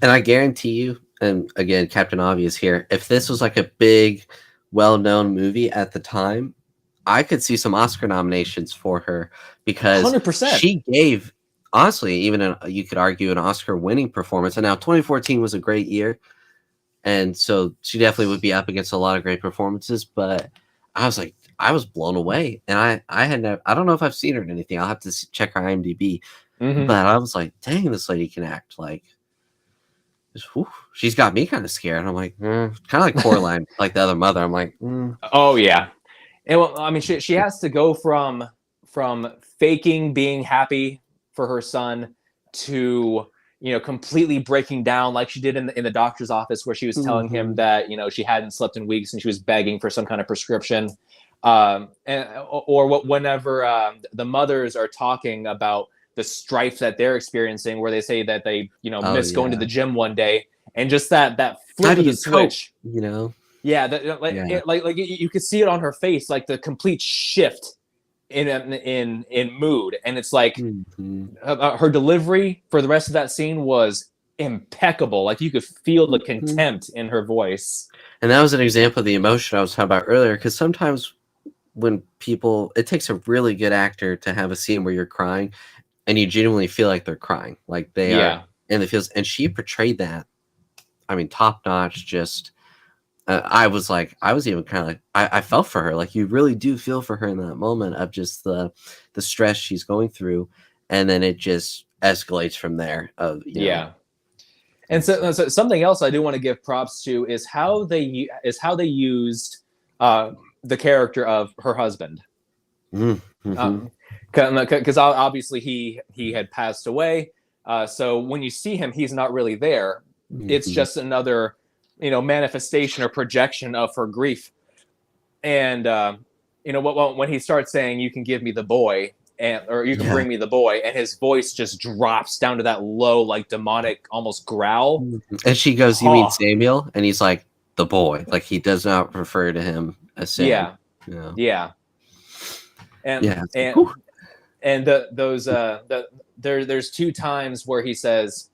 And I guarantee you, and again, Captain Obvious here, if this was like a big, well-known movie at the time, I could see some Oscar nominations for her because 100%. She gave, honestly, you could argue an Oscar-winning performance. And now 2014 was a great year, and so she definitely would be up against a lot of great performances. But I was blown away, and I don't know if I've seen her in anything. I'll have to check her IMDb. But I was like, dang, this lady can act. Like, she's got me kind of scared. And I'm like, kind of like Coraline, like the other mother. I'm like, oh yeah. And well, I mean, she has to go from faking being happy for her son to completely breaking down, like she did in the doctor's office, where she was telling him that she hadn't slept in weeks and she was begging for some kind of prescription. Whenever the mothers are talking about the strife that they're experiencing, where they say that they miss going to the gym one day, and just that flip of the switch, like you could see it on her face, like the complete shift in mood, and it's like her delivery for the rest of that scene was impeccable. Like you could feel the contempt in her voice, and that was an example of the emotion I was talking about earlier. Because sometimes when it takes a really good actor to have a scene where you're crying and you genuinely feel like they're crying, like they are in the feels, and she portrayed that. I mean, top notch. Just I was even kind of like, I felt for her. Like you really do feel for her in that moment of just the stress she's going through, and then it just escalates from there. And so something else I do want to give props to is how they used the character of her husband, because obviously he had passed away. So when you see him, he's not really there. It's just another manifestation or projection of her grief. And when he starts saying, "You can give me the boy," or "You can bring me the boy," and his voice just drops down to that low, like demonic, almost growl. And she goes, "You mean Samuel?" And he's like, "The boy." Like he does not refer to him as Sam. Yeah. And there's 2 times where he says,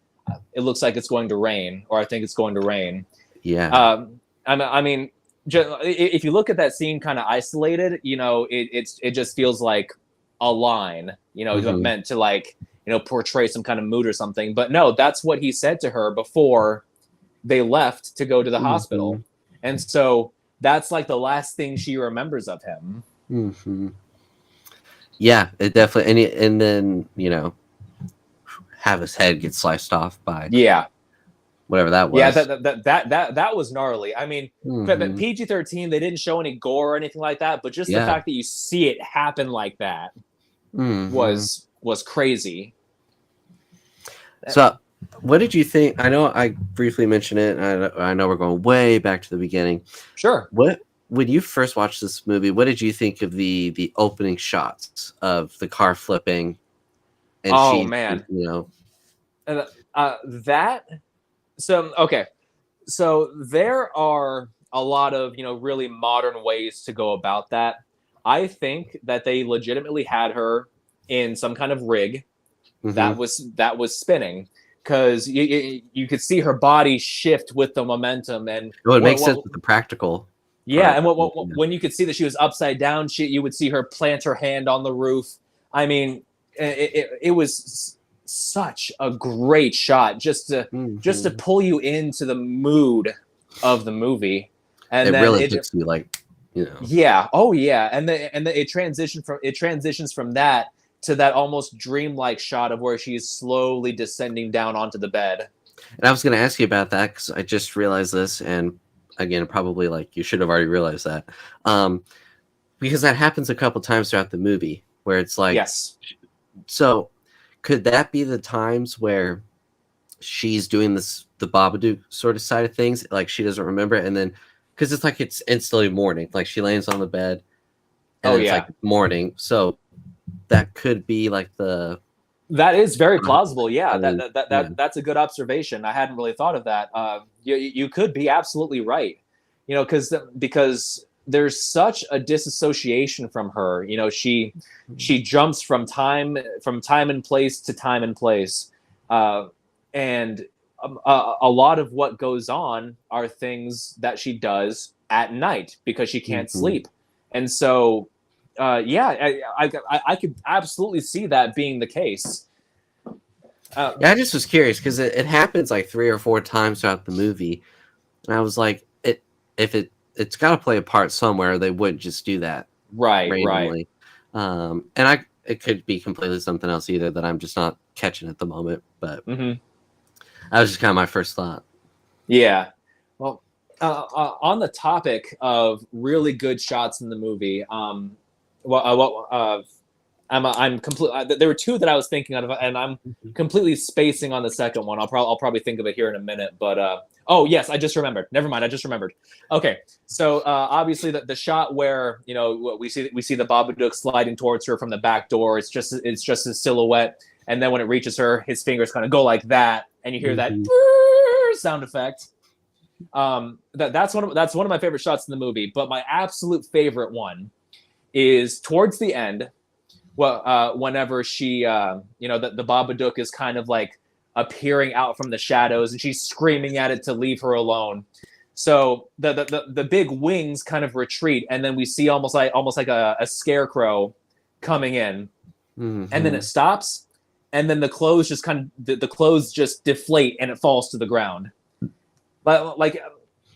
"It looks like it's going to rain," or "I think it's going to rain." Yeah. I mean, if you look at that scene kind of isolated, it just feels like a line, meant to like, portray some kind of mood or something. But no, that's what he said to her before they left to go to the hospital. And so that's like the last thing she remembers of him. Yeah, it definitely, and then have his head get sliced off by whatever that was. Yeah, that was gnarly. I mean, PG-13, they didn't show any gore or anything like that, but just the fact that you see it happen like that was crazy. So, what did you think? I know I briefly mentioned it. I know we're going way back to the beginning. Sure. When you first watched this movie, what did you think of the opening shots of the car flipping? And man, that. So okay, so there are a lot of really modern ways to go about that. I think that they legitimately had her in some kind of rig that was spinning, because you could see her body shift with the momentum, and it makes sense with the practical. Yeah, and when you could see that she was upside down, you would see her plant her hand on the roof. I mean, it was such a great shot just to pull you into the mood of the movie, and then really hits you like and it transitions from that to that almost dreamlike shot of where she's slowly descending down onto the bed. And I was going to ask you about that because I just realized this, and again, probably like you should have already realized that, because that happens a couple times throughout the movie where it's like, yes. So could that be the times where she's doing the Babadook sort of side of things, like she doesn't remember it, and then because it's like it's instantly morning, like she lands on the bed and it's like morning, so that could be like that is very plausible. Yeah, that's a good observation. I hadn't really thought of that. You could be absolutely right. Because there's such a disassociation from her. She jumps from time and place to time and place, and a lot of what goes on are things that she does at night because she can't sleep, and so. I could absolutely see that being the case. I just was curious because it happens like 3 or 4 times throughout the movie, and I was like, it's got to play a part somewhere. They wouldn't just do that randomly. And it could be completely something else either that I'm just not catching at the moment. But that was just kind of my first thought. Yeah. Well, on the topic of really good shots in the movie, I'm completely. There were 2 that I was thinking of, and I'm completely spacing on the second one. I'll probably think of it here in a minute. But oh yes, I just remembered. Never mind, I just remembered. Okay, so obviously the shot where we see the Babadook sliding towards her from the back door. It's just his silhouette, and then when it reaches her, his fingers kind of go like that, and you hear that sound effect. That's one of my favorite shots in the movie. But my absolute favorite one is towards the end, whenever she, the Babadook is kind of like appearing out from the shadows, and she's screaming at it to leave her alone. So the big wings kind of retreat, and then we see almost like a scarecrow coming in, and then it stops, and then the clothes just deflate and it falls to the ground. But like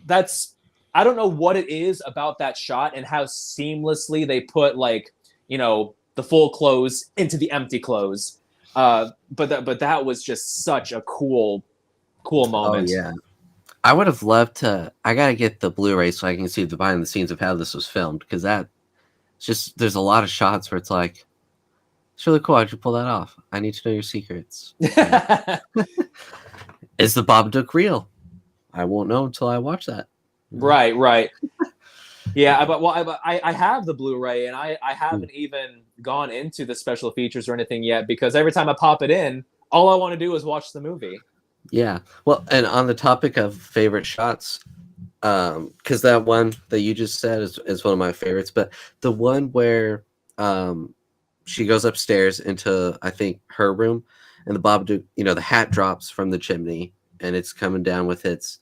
that's. I don't know what it is about that shot and how seamlessly they put the full clothes into the empty clothes. But that was just such a cool moment. Oh yeah, I would have loved to. I gotta get the Blu-ray so I can see the behind the scenes of how this was filmed, because there's a lot of shots where it's like, it's really cool. How'd you pull that off? I need to know your secrets. Is the Babadook real? I won't know until I watch that. Right. Yeah, I have the Blu-ray, and I haven't even gone into the special features or anything yet, because every time I pop it in, all I want to do is watch the movie. Yeah. Well, and on the topic of favorite shots, because that one that you just said is one of my favorites, but the one where she goes upstairs into, I think, her room, and the Babadook, the hat drops from the chimney, and it's coming down with its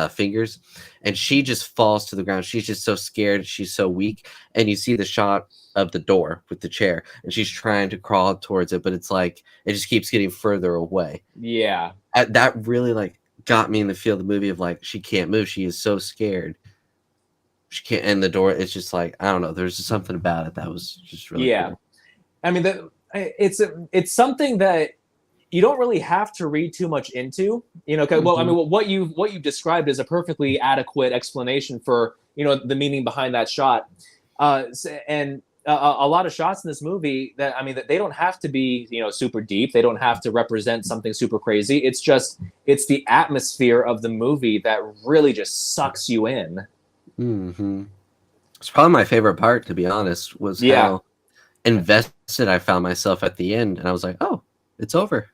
fingers, and she just falls to the ground. She's just so scared. She's so weak, and you see the shot of the door with the chair, and she's trying to crawl towards it, but it's like it just keeps getting further away. Yeah. That really like got me in the feel of the movie of like she can't move. She is so scared. She can't, and the door. It's just like, I don't know. There's just something about it that was just really cool. I mean, it's something that you don't really have to read too much into, Well, I mean, what you've described is a perfectly adequate explanation for the meaning behind that shot, and a lot of shots in this movie that they don't have to be super deep. They don't have to represent something super crazy. It's the atmosphere of the movie that really just sucks you in. Mm-hmm. It's probably my favorite part, to be honest, was how invested I found myself at the end, and I was like, oh, it's over.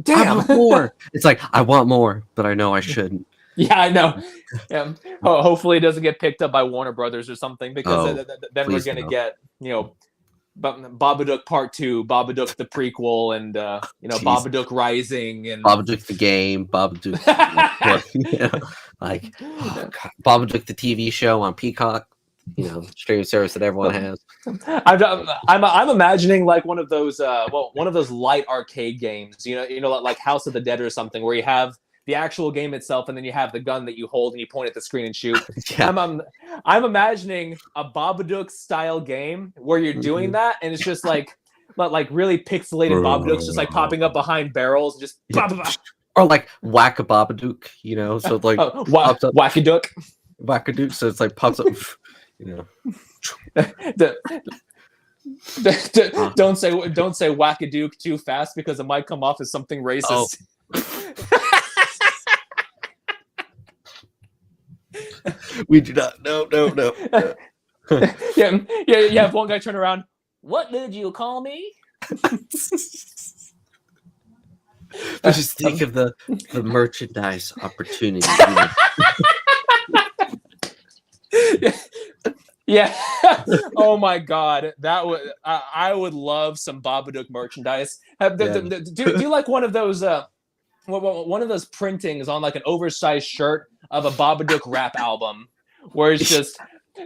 Damn. I want more. It's like, I want more, but I know I shouldn't. Yeah, I know. Yeah. Hopefully it doesn't get picked up by Warner Brothers or something, because then we're going to get, Babadook Part 2, Babadook the prequel, and Babadook Rising, and Babadook the game, Babadook like Babadook the TV show on Peacock, streaming service that everyone has. I'm imagining like one of those light arcade games, like House of the Dead or something, where you have the actual game itself, and then you have the gun that you hold and you point at the screen and shoot. Yeah. I'm imagining a Babadook style game where you're doing that, and it's just like really pixelated Babadooks just like popping up behind barrels, and just or like whack a Babadook, so like pops up. Wackadook, so it's like pops up, Don't say wackadook too fast, because it might come off as something racist. We do not. No. Yeah. If one guy turn around, what did you call me? But just think of the merchandise opportunity. Yeah. Oh my God, that would I would love some Babadook merchandise. Do you like one of those printings on like an oversized shirt of a Babadook rap album, where it's just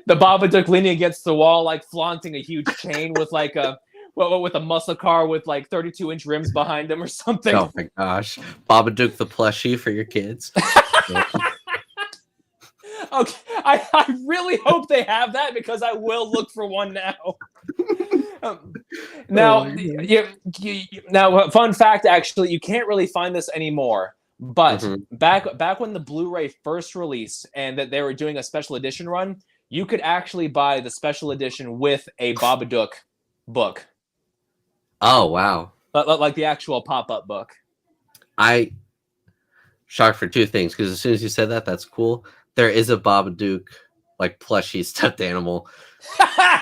the Babadook leaning against the wall, like flaunting a huge chain with like with a muscle car with like 32-inch rims behind him or something. Oh my gosh, Babadook the plushie for your kids. Okay, I really hope they have that, because I will look for one now. Now, fun fact, actually, you can't really find this anymore. But back when the Blu-ray first released and that they were doing a special edition run, you could actually buy the special edition with a Babadook book. Oh wow! Like the actual pop-up book. I shocked for two things, because as soon as you said that, that's cool. There is a Babadook like plushie stuffed animal.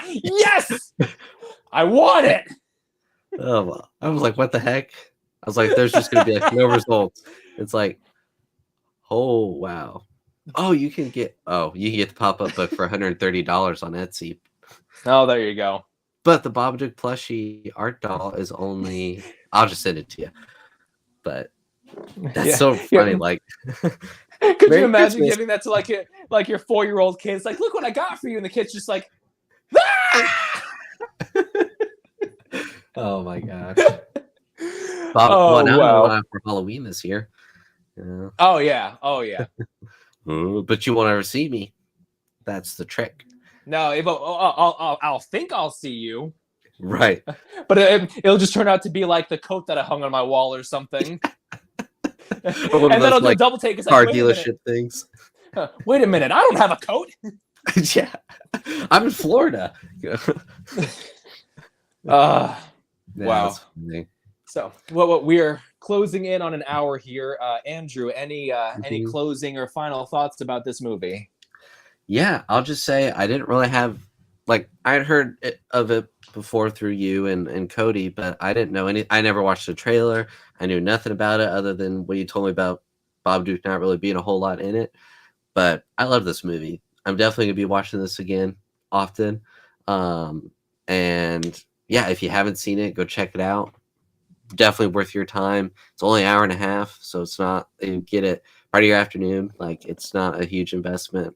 Yes, I want it. Oh, I was like, what the heck? I was like, there's just gonna be like no results. It's like, oh wow. Oh, you can get the pop-up book for $130 on Etsy. Oh, there you go. But the Babadook plushie art doll is only, I'll just send it to you. But that's so funny. Like, could you imagine giving that to like your 4-year-old kid? It's like, look what I got for you, and the kid's just like, ah! Oh my gosh. Now I know what I have for Halloween this year. Oh yeah. But you won't ever see me. That's the trick. No, I'll think I'll see you. Right. But it'll just turn out to be like the coat that I hung on my wall or something. Or and then I'll do a like, double take. It's car like, dealership things. Wait a minute, I don't have a coat. Yeah, I'm in Florida. Wow. So, we're closing in on an hour here. Andrew, any closing or final thoughts about this movie? Yeah, I'll just say I didn't really have like I'd heard of it before through you and Cody, but I didn't know any. I never watched the trailer. I knew nothing about it other than what you told me about Babadook not really being a whole lot in it. But I love this movie. I'm definitely gonna be watching this again often. Um, and yeah, if you haven't seen it, go check it out. Definitely worth your time. It's only an hour and a half, so it's not you get it part of your afternoon. Like it's not a huge investment,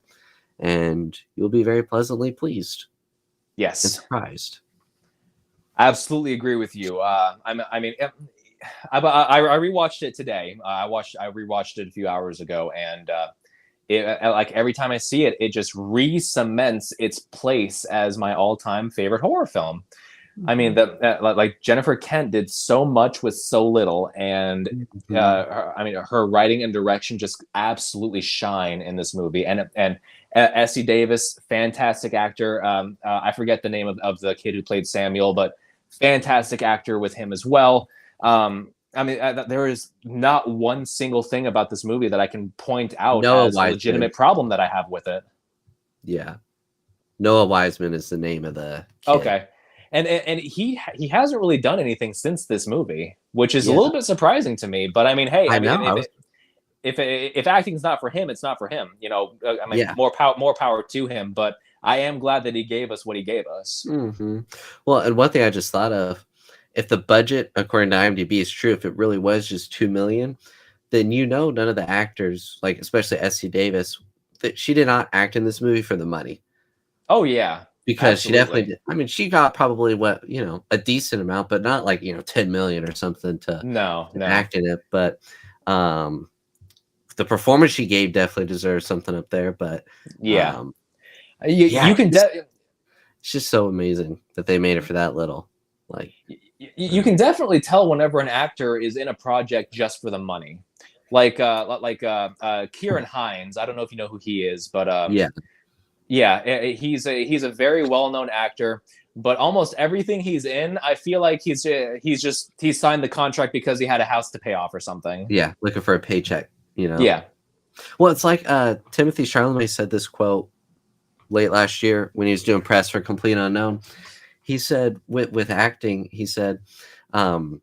and you'll be very pleasantly pleased and Yes, surprised. absolutely agree with you. I mean, I rewatched it today. I rewatched it a few hours ago, and like every time I see it, it just re-cements its place as my all-time favorite horror film. I mean, like Jennifer Kent did so much with so little, and Mhm. I mean, her writing and direction just absolutely shine in this movie. And Essie Davis, fantastic actor. I forget the name of the kid who played Samuel, but fantastic actor with him as well. I mean, there is not one single thing about this movie that I can point out Noah as a Wiseman. legitimate problem that I have with it. Yeah, Noah Wiseman is the name of the kid. Okay. And he hasn't really done anything since this movie, which is a Yeah, little bit surprising to me. But I mean, hey, I I mean, know. I was if acting's not for him, it's not for him. You know, I mean, yeah. more power to him. But I am glad that he gave us what he gave us. Well, and one thing I just thought of, if the budget according to IMDb is true, if it really was just 2 million, then none of the actors, like especially Essie Davis, that she did not act in this movie for the money Oh yeah, because she definitely absolutely. did. I mean, she got probably what a decent amount, but not like 10 million or something No, to no, act in it. But um, the performance she gave definitely deserves something up there. But yeah. um, You yeah, can it's just so amazing that they made it for that little. Like, you can definitely tell whenever an actor is in a project just for the money. Kieran Hines. I don't know if you know who he is, but yeah, yeah, he's a very well known actor. But almost everything he's in, I feel like he's signed the contract because he had a house to pay off or something. yeah, looking for a paycheck. Yeah, Well, it's like Timothy Chalamet said this quote late last year when he was doing press for Complete Unknown. He said with acting, he said, um,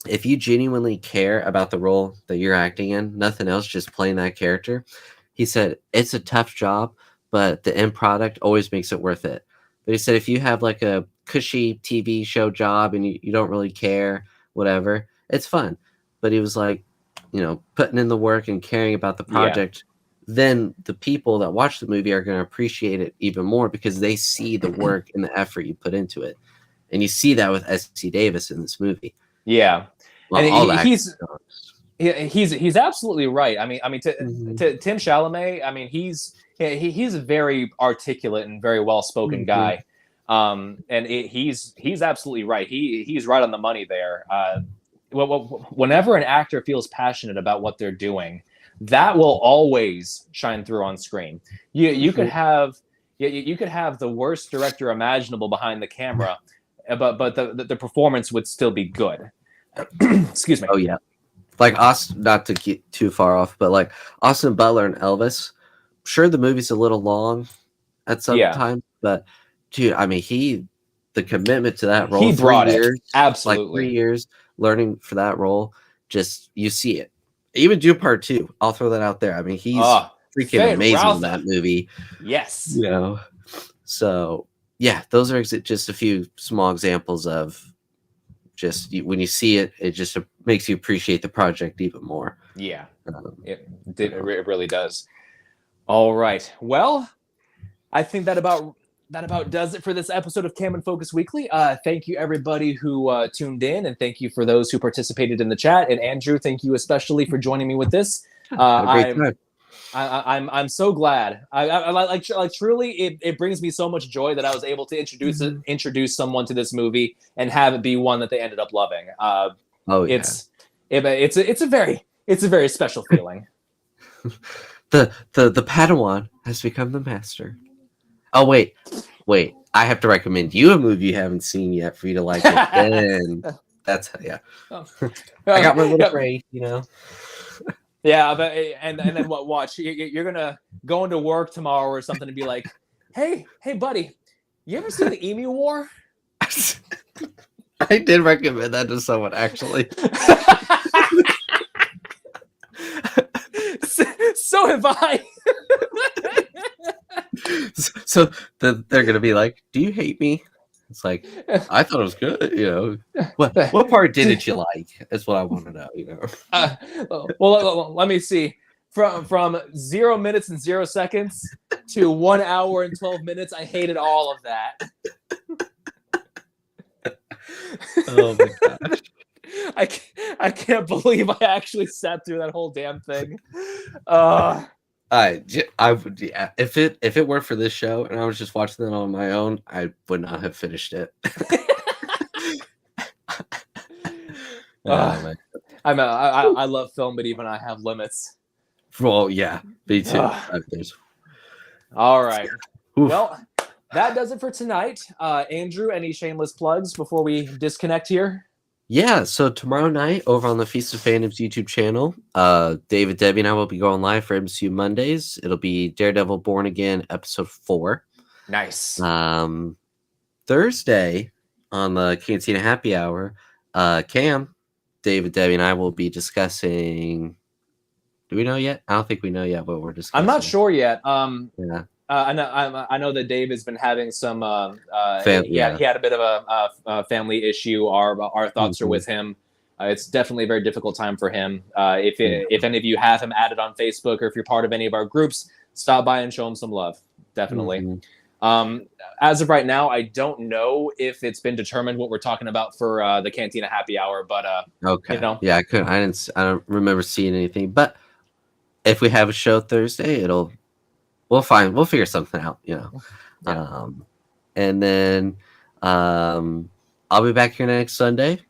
if you genuinely care about the role that you're acting in, nothing else, just playing that character, he said it's a tough job, but the end product always makes it worth it. But he said if you have like a cushy TV show job and you don't really care, whatever, it's fun. But he was like, putting in the work and caring about the yeah, project, then the people that watch the movie are going to appreciate it even more because they see the work and the effort you put into it. And you see that with S.C. Davis in this movie. yeah. Well, And all the acting. he's absolutely right. I mean Mhm. to Tim Chalamet. I mean he's a very articulate and very well spoken Mhm. guy. And he's absolutely right. He's right on the money there. Whenever an actor feels passionate about what they're doing, that will always shine through on screen. You could Mhm. have you could have the worst director imaginable behind the camera, but the performance would still be good. Excuse me. Oh yeah, like Austin. Not to get too far off, but like Austin Butler and Elvis. Sure, the movie's a little long at some Yeah, time, but dude, I mean, the commitment to that role, he three brought it. years, like three Absolutely. years learning for that role, just you see it. Even do part two. I'll throw that out there. I mean, he's freaking Fade amazing in Routher. that movie. Yes. You know, so yeah, those are just a few small examples of when you see it, it just makes you appreciate the project even more. Yeah. Um, It so, really does. All right. Well, I think that about does it for this episode of Cam and Focus Weekly. Thank you everybody who tuned in, and thank you for those who participated in the chat. And Andrew, thank you especially for joining me with this. yeah, Uh, had a great I'm time. I'm so glad. I like truly it brings me so much joy that I was able to introduce someone to this movie and have it be one that they ended up loving. Oh yeah, It's it's a very special feeling. the Padawan has become the master. Oh wait, I have to recommend you a movie you haven't seen yet for you to like it. Then that's yeah. Oh, I got my little yeah. break. Yeah, but and then what? Watch, you're gonna go into work tomorrow or something and be like, hey, buddy, you ever seen the Emu War? I did recommend that to someone actually. So have I. So they're gonna be like, "Do you hate me?" It's like, I thought it was good. What part didn't you like? That's what I want to know. Well, let me see. From 0 minutes and 0 seconds to 1 hour and 12 minutes, I hated all of that. Oh my gosh. I can't believe I actually sat through that whole damn thing. I would, yeah. If it weren't for this show and I was just watching it on my own, I would not have finished it. I love film, but even I have limits. Well, yeah, me too. All right. Oof. Well, that does it for tonight. Andrew, any shameless plugs before we disconnect here? Yeah, so tomorrow night over on the Feast of Fandoms YouTube channel, David, Debbie, and I will be going live for MCU Mondays. It'll be Daredevil Born Again episode 4. Nice. Thursday on the Cantina Happy Hour, Cam, David, Debbie, and I will be discussing. Do we know yet? I don't think we know yet what we're discussing. I'm not sure yet. Yeah. I know that Dave has been having some. He had a bit of a family issue. Our thoughts are with him. It's definitely a very difficult time for him. If any of you have him added on Facebook, or if you're part of any of our groups, stop by and show him some love. Definitely. As of right now, I don't know if it's been determined what we're talking about for the Cantina Happy Hour, but okay. You know. Yeah, I don't remember seeing anything. But if we have a show Thursday, we'll figure something out, Yeah. And then I'll be back here next Sunday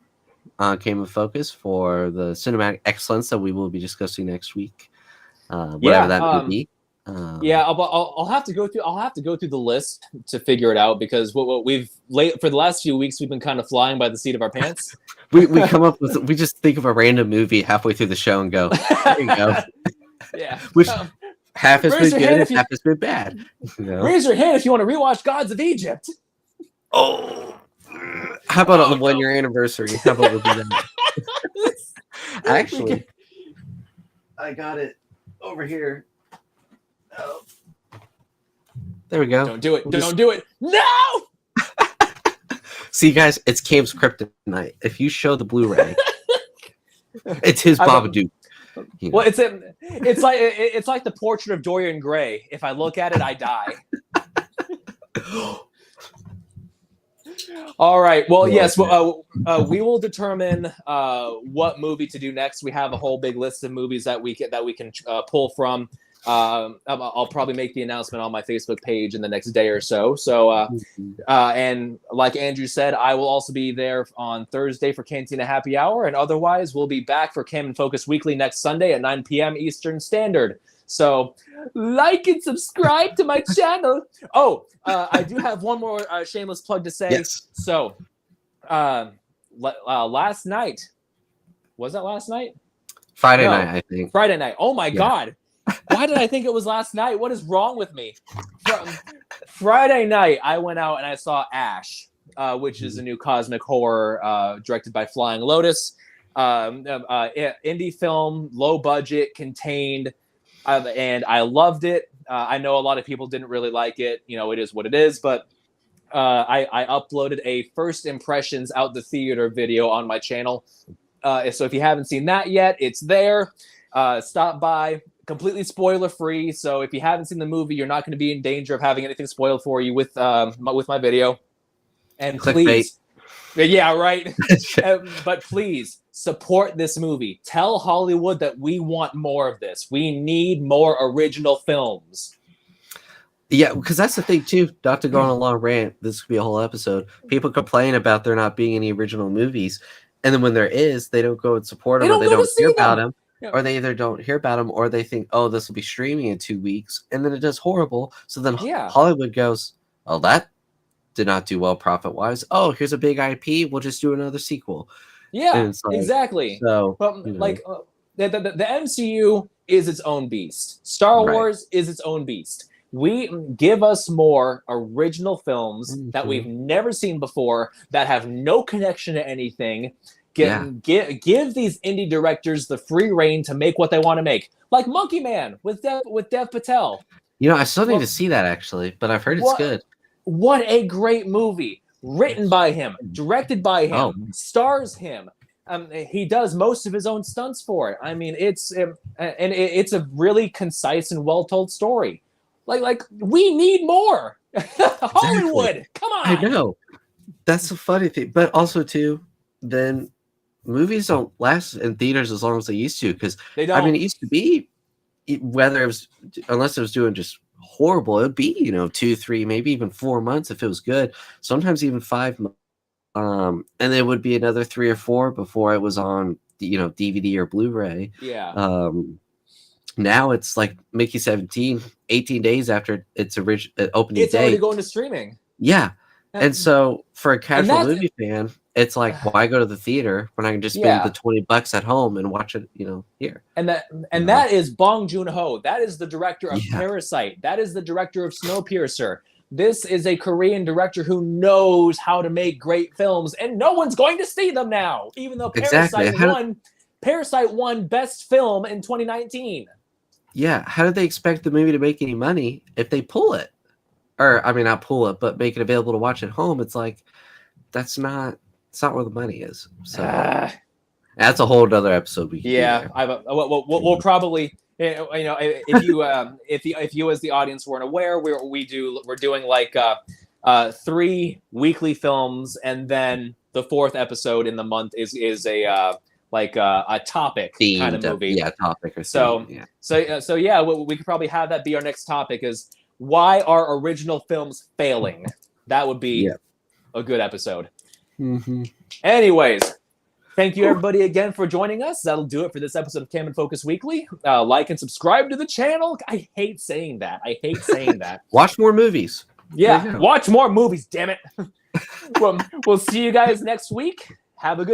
on Came of Focus for the cinematic excellence that we will be discussing next week. Whatever that may be. I'll have to go through the list to figure it out, because what we've for the last few weeks we've been kind of flying by the seat of our pants. we come up with, we just think of a random movie halfway through the show and go, there you go. Yeah. Which half has been good and half has been bad. Raise your hand if you want to rewatch Gods of Egypt. Oh, how about on the 1 year anniversary? How about we'll do that? Actually, I got it over here. Oh. There we go. Don't do it. Don't do it. No! See, guys, it's Cam's kryptonite. If you show the Blu-ray, it's his Babadook. Well, it's like the portrait of Dorian Gray. If I look at it, I die. All right. Well, yes. We will determine what movie to do next. We have a whole big list of movies that we can pull from. I'll probably make the announcement on my Facebook page in the next day or so. And like Andrew said, I will also be there on Thursday for Cantina Happy Hour, and otherwise we'll be back for Cam and Focus Weekly next Sunday at 9 p.m. Eastern Standard. So like and subscribe to my channel. Oh, I do have one more shameless plug to say. Yes. So last night, was that last night? Friday night, I think. Friday night. Oh my God. Why did I think it was last night? What is wrong with me? Friday night, I went out and I saw Ash, which is a new cosmic horror directed by Flying Lotus. Indie film, low budget, contained, and I loved it. I know a lot of people didn't really like it. It is what it is, but I uploaded a first impressions out the theater video on my channel. So if you haven't seen that yet, it's there. Stop by. Completely spoiler free, so if you haven't seen the movie, you're not going to be in danger of having anything spoiled for you with my video. And please, yeah, right. But please support this movie. Tell Hollywood that we want more of this. We need more original films. Yeah, because that's the thing too. Not to go on a long rant, this could be a whole episode. People complain about there not being any original movies, and then when there is, they don't go and support them, or they don't hear about them. Or they either don't hear about them, or they think, oh, this will be streaming in 2 weeks, and then it does horrible. So then Hollywood goes, oh, that did not do well profit-wise. Oh, here's a big IP. We'll just do another sequel. Yeah, exactly. So, but the MCU is its own beast. Star Right. Wars is its own beast. We give us more original films that we've Mhm. never seen before, that have no connection to anything. Yeah. Give these indie directors the free reign to make what they want to make, like Monkey Man with Dev Patel. You know, I still need Well, to see that actually, but I've heard it's what good. what a great movie! Written by him, directed by Oh. him, stars him. He does most of his own stunts for it. I mean, it's a really concise and well told story. Like we need more. Hollywood, come I on. know. That's the funny thing. But also too, then movies don't last in theaters as long as they used to. Because They don't. I mean, it used to be whether it was unless it was doing just horrible, it'd be 2, 3, maybe even 4 months if it was good. Sometimes even 5 months. And there would be another 3 or 4 before it was on DVD or Blu-ray. Yeah. Now it's like Mickey 17, 18 days after its original opening It's day. already going to streaming. Yeah. And so for a casual that's- movie fan, it's like, why go to the theater when I can just spend the $20 at home and watch it, here? And Yeah. that is Bong Joon-ho. That is the director of Yeah. Parasite. That is the director of Snowpiercer. This is a Korean director who knows how to make great films, and no one's going to see them now, even though Exactly. Parasite won Best Film in 2019. Yeah. How do they expect the movie to make any money if they pull it? Or I mean, not pull it, but make it available to watch at home. It's like it's not where the money is. So that's a whole other episode. We can do we'll probably, if you as the audience weren't aware, we're doing like 3 weekly films, and then the 4th episode in the month is a topic themed kind of movie. Topic or so theme, so yeah, we could probably have that be our next topic, is why are original films failing? That would be a good episode. Mm-hmm. Anyways, thank you everybody again for joining us. That'll do it for this episode of Cam and Focus Weekly. Like and subscribe to the channel. I hate saying that. Watch more movies. Yeah, watch more movies, damn it. We'll see you guys next week. Have a good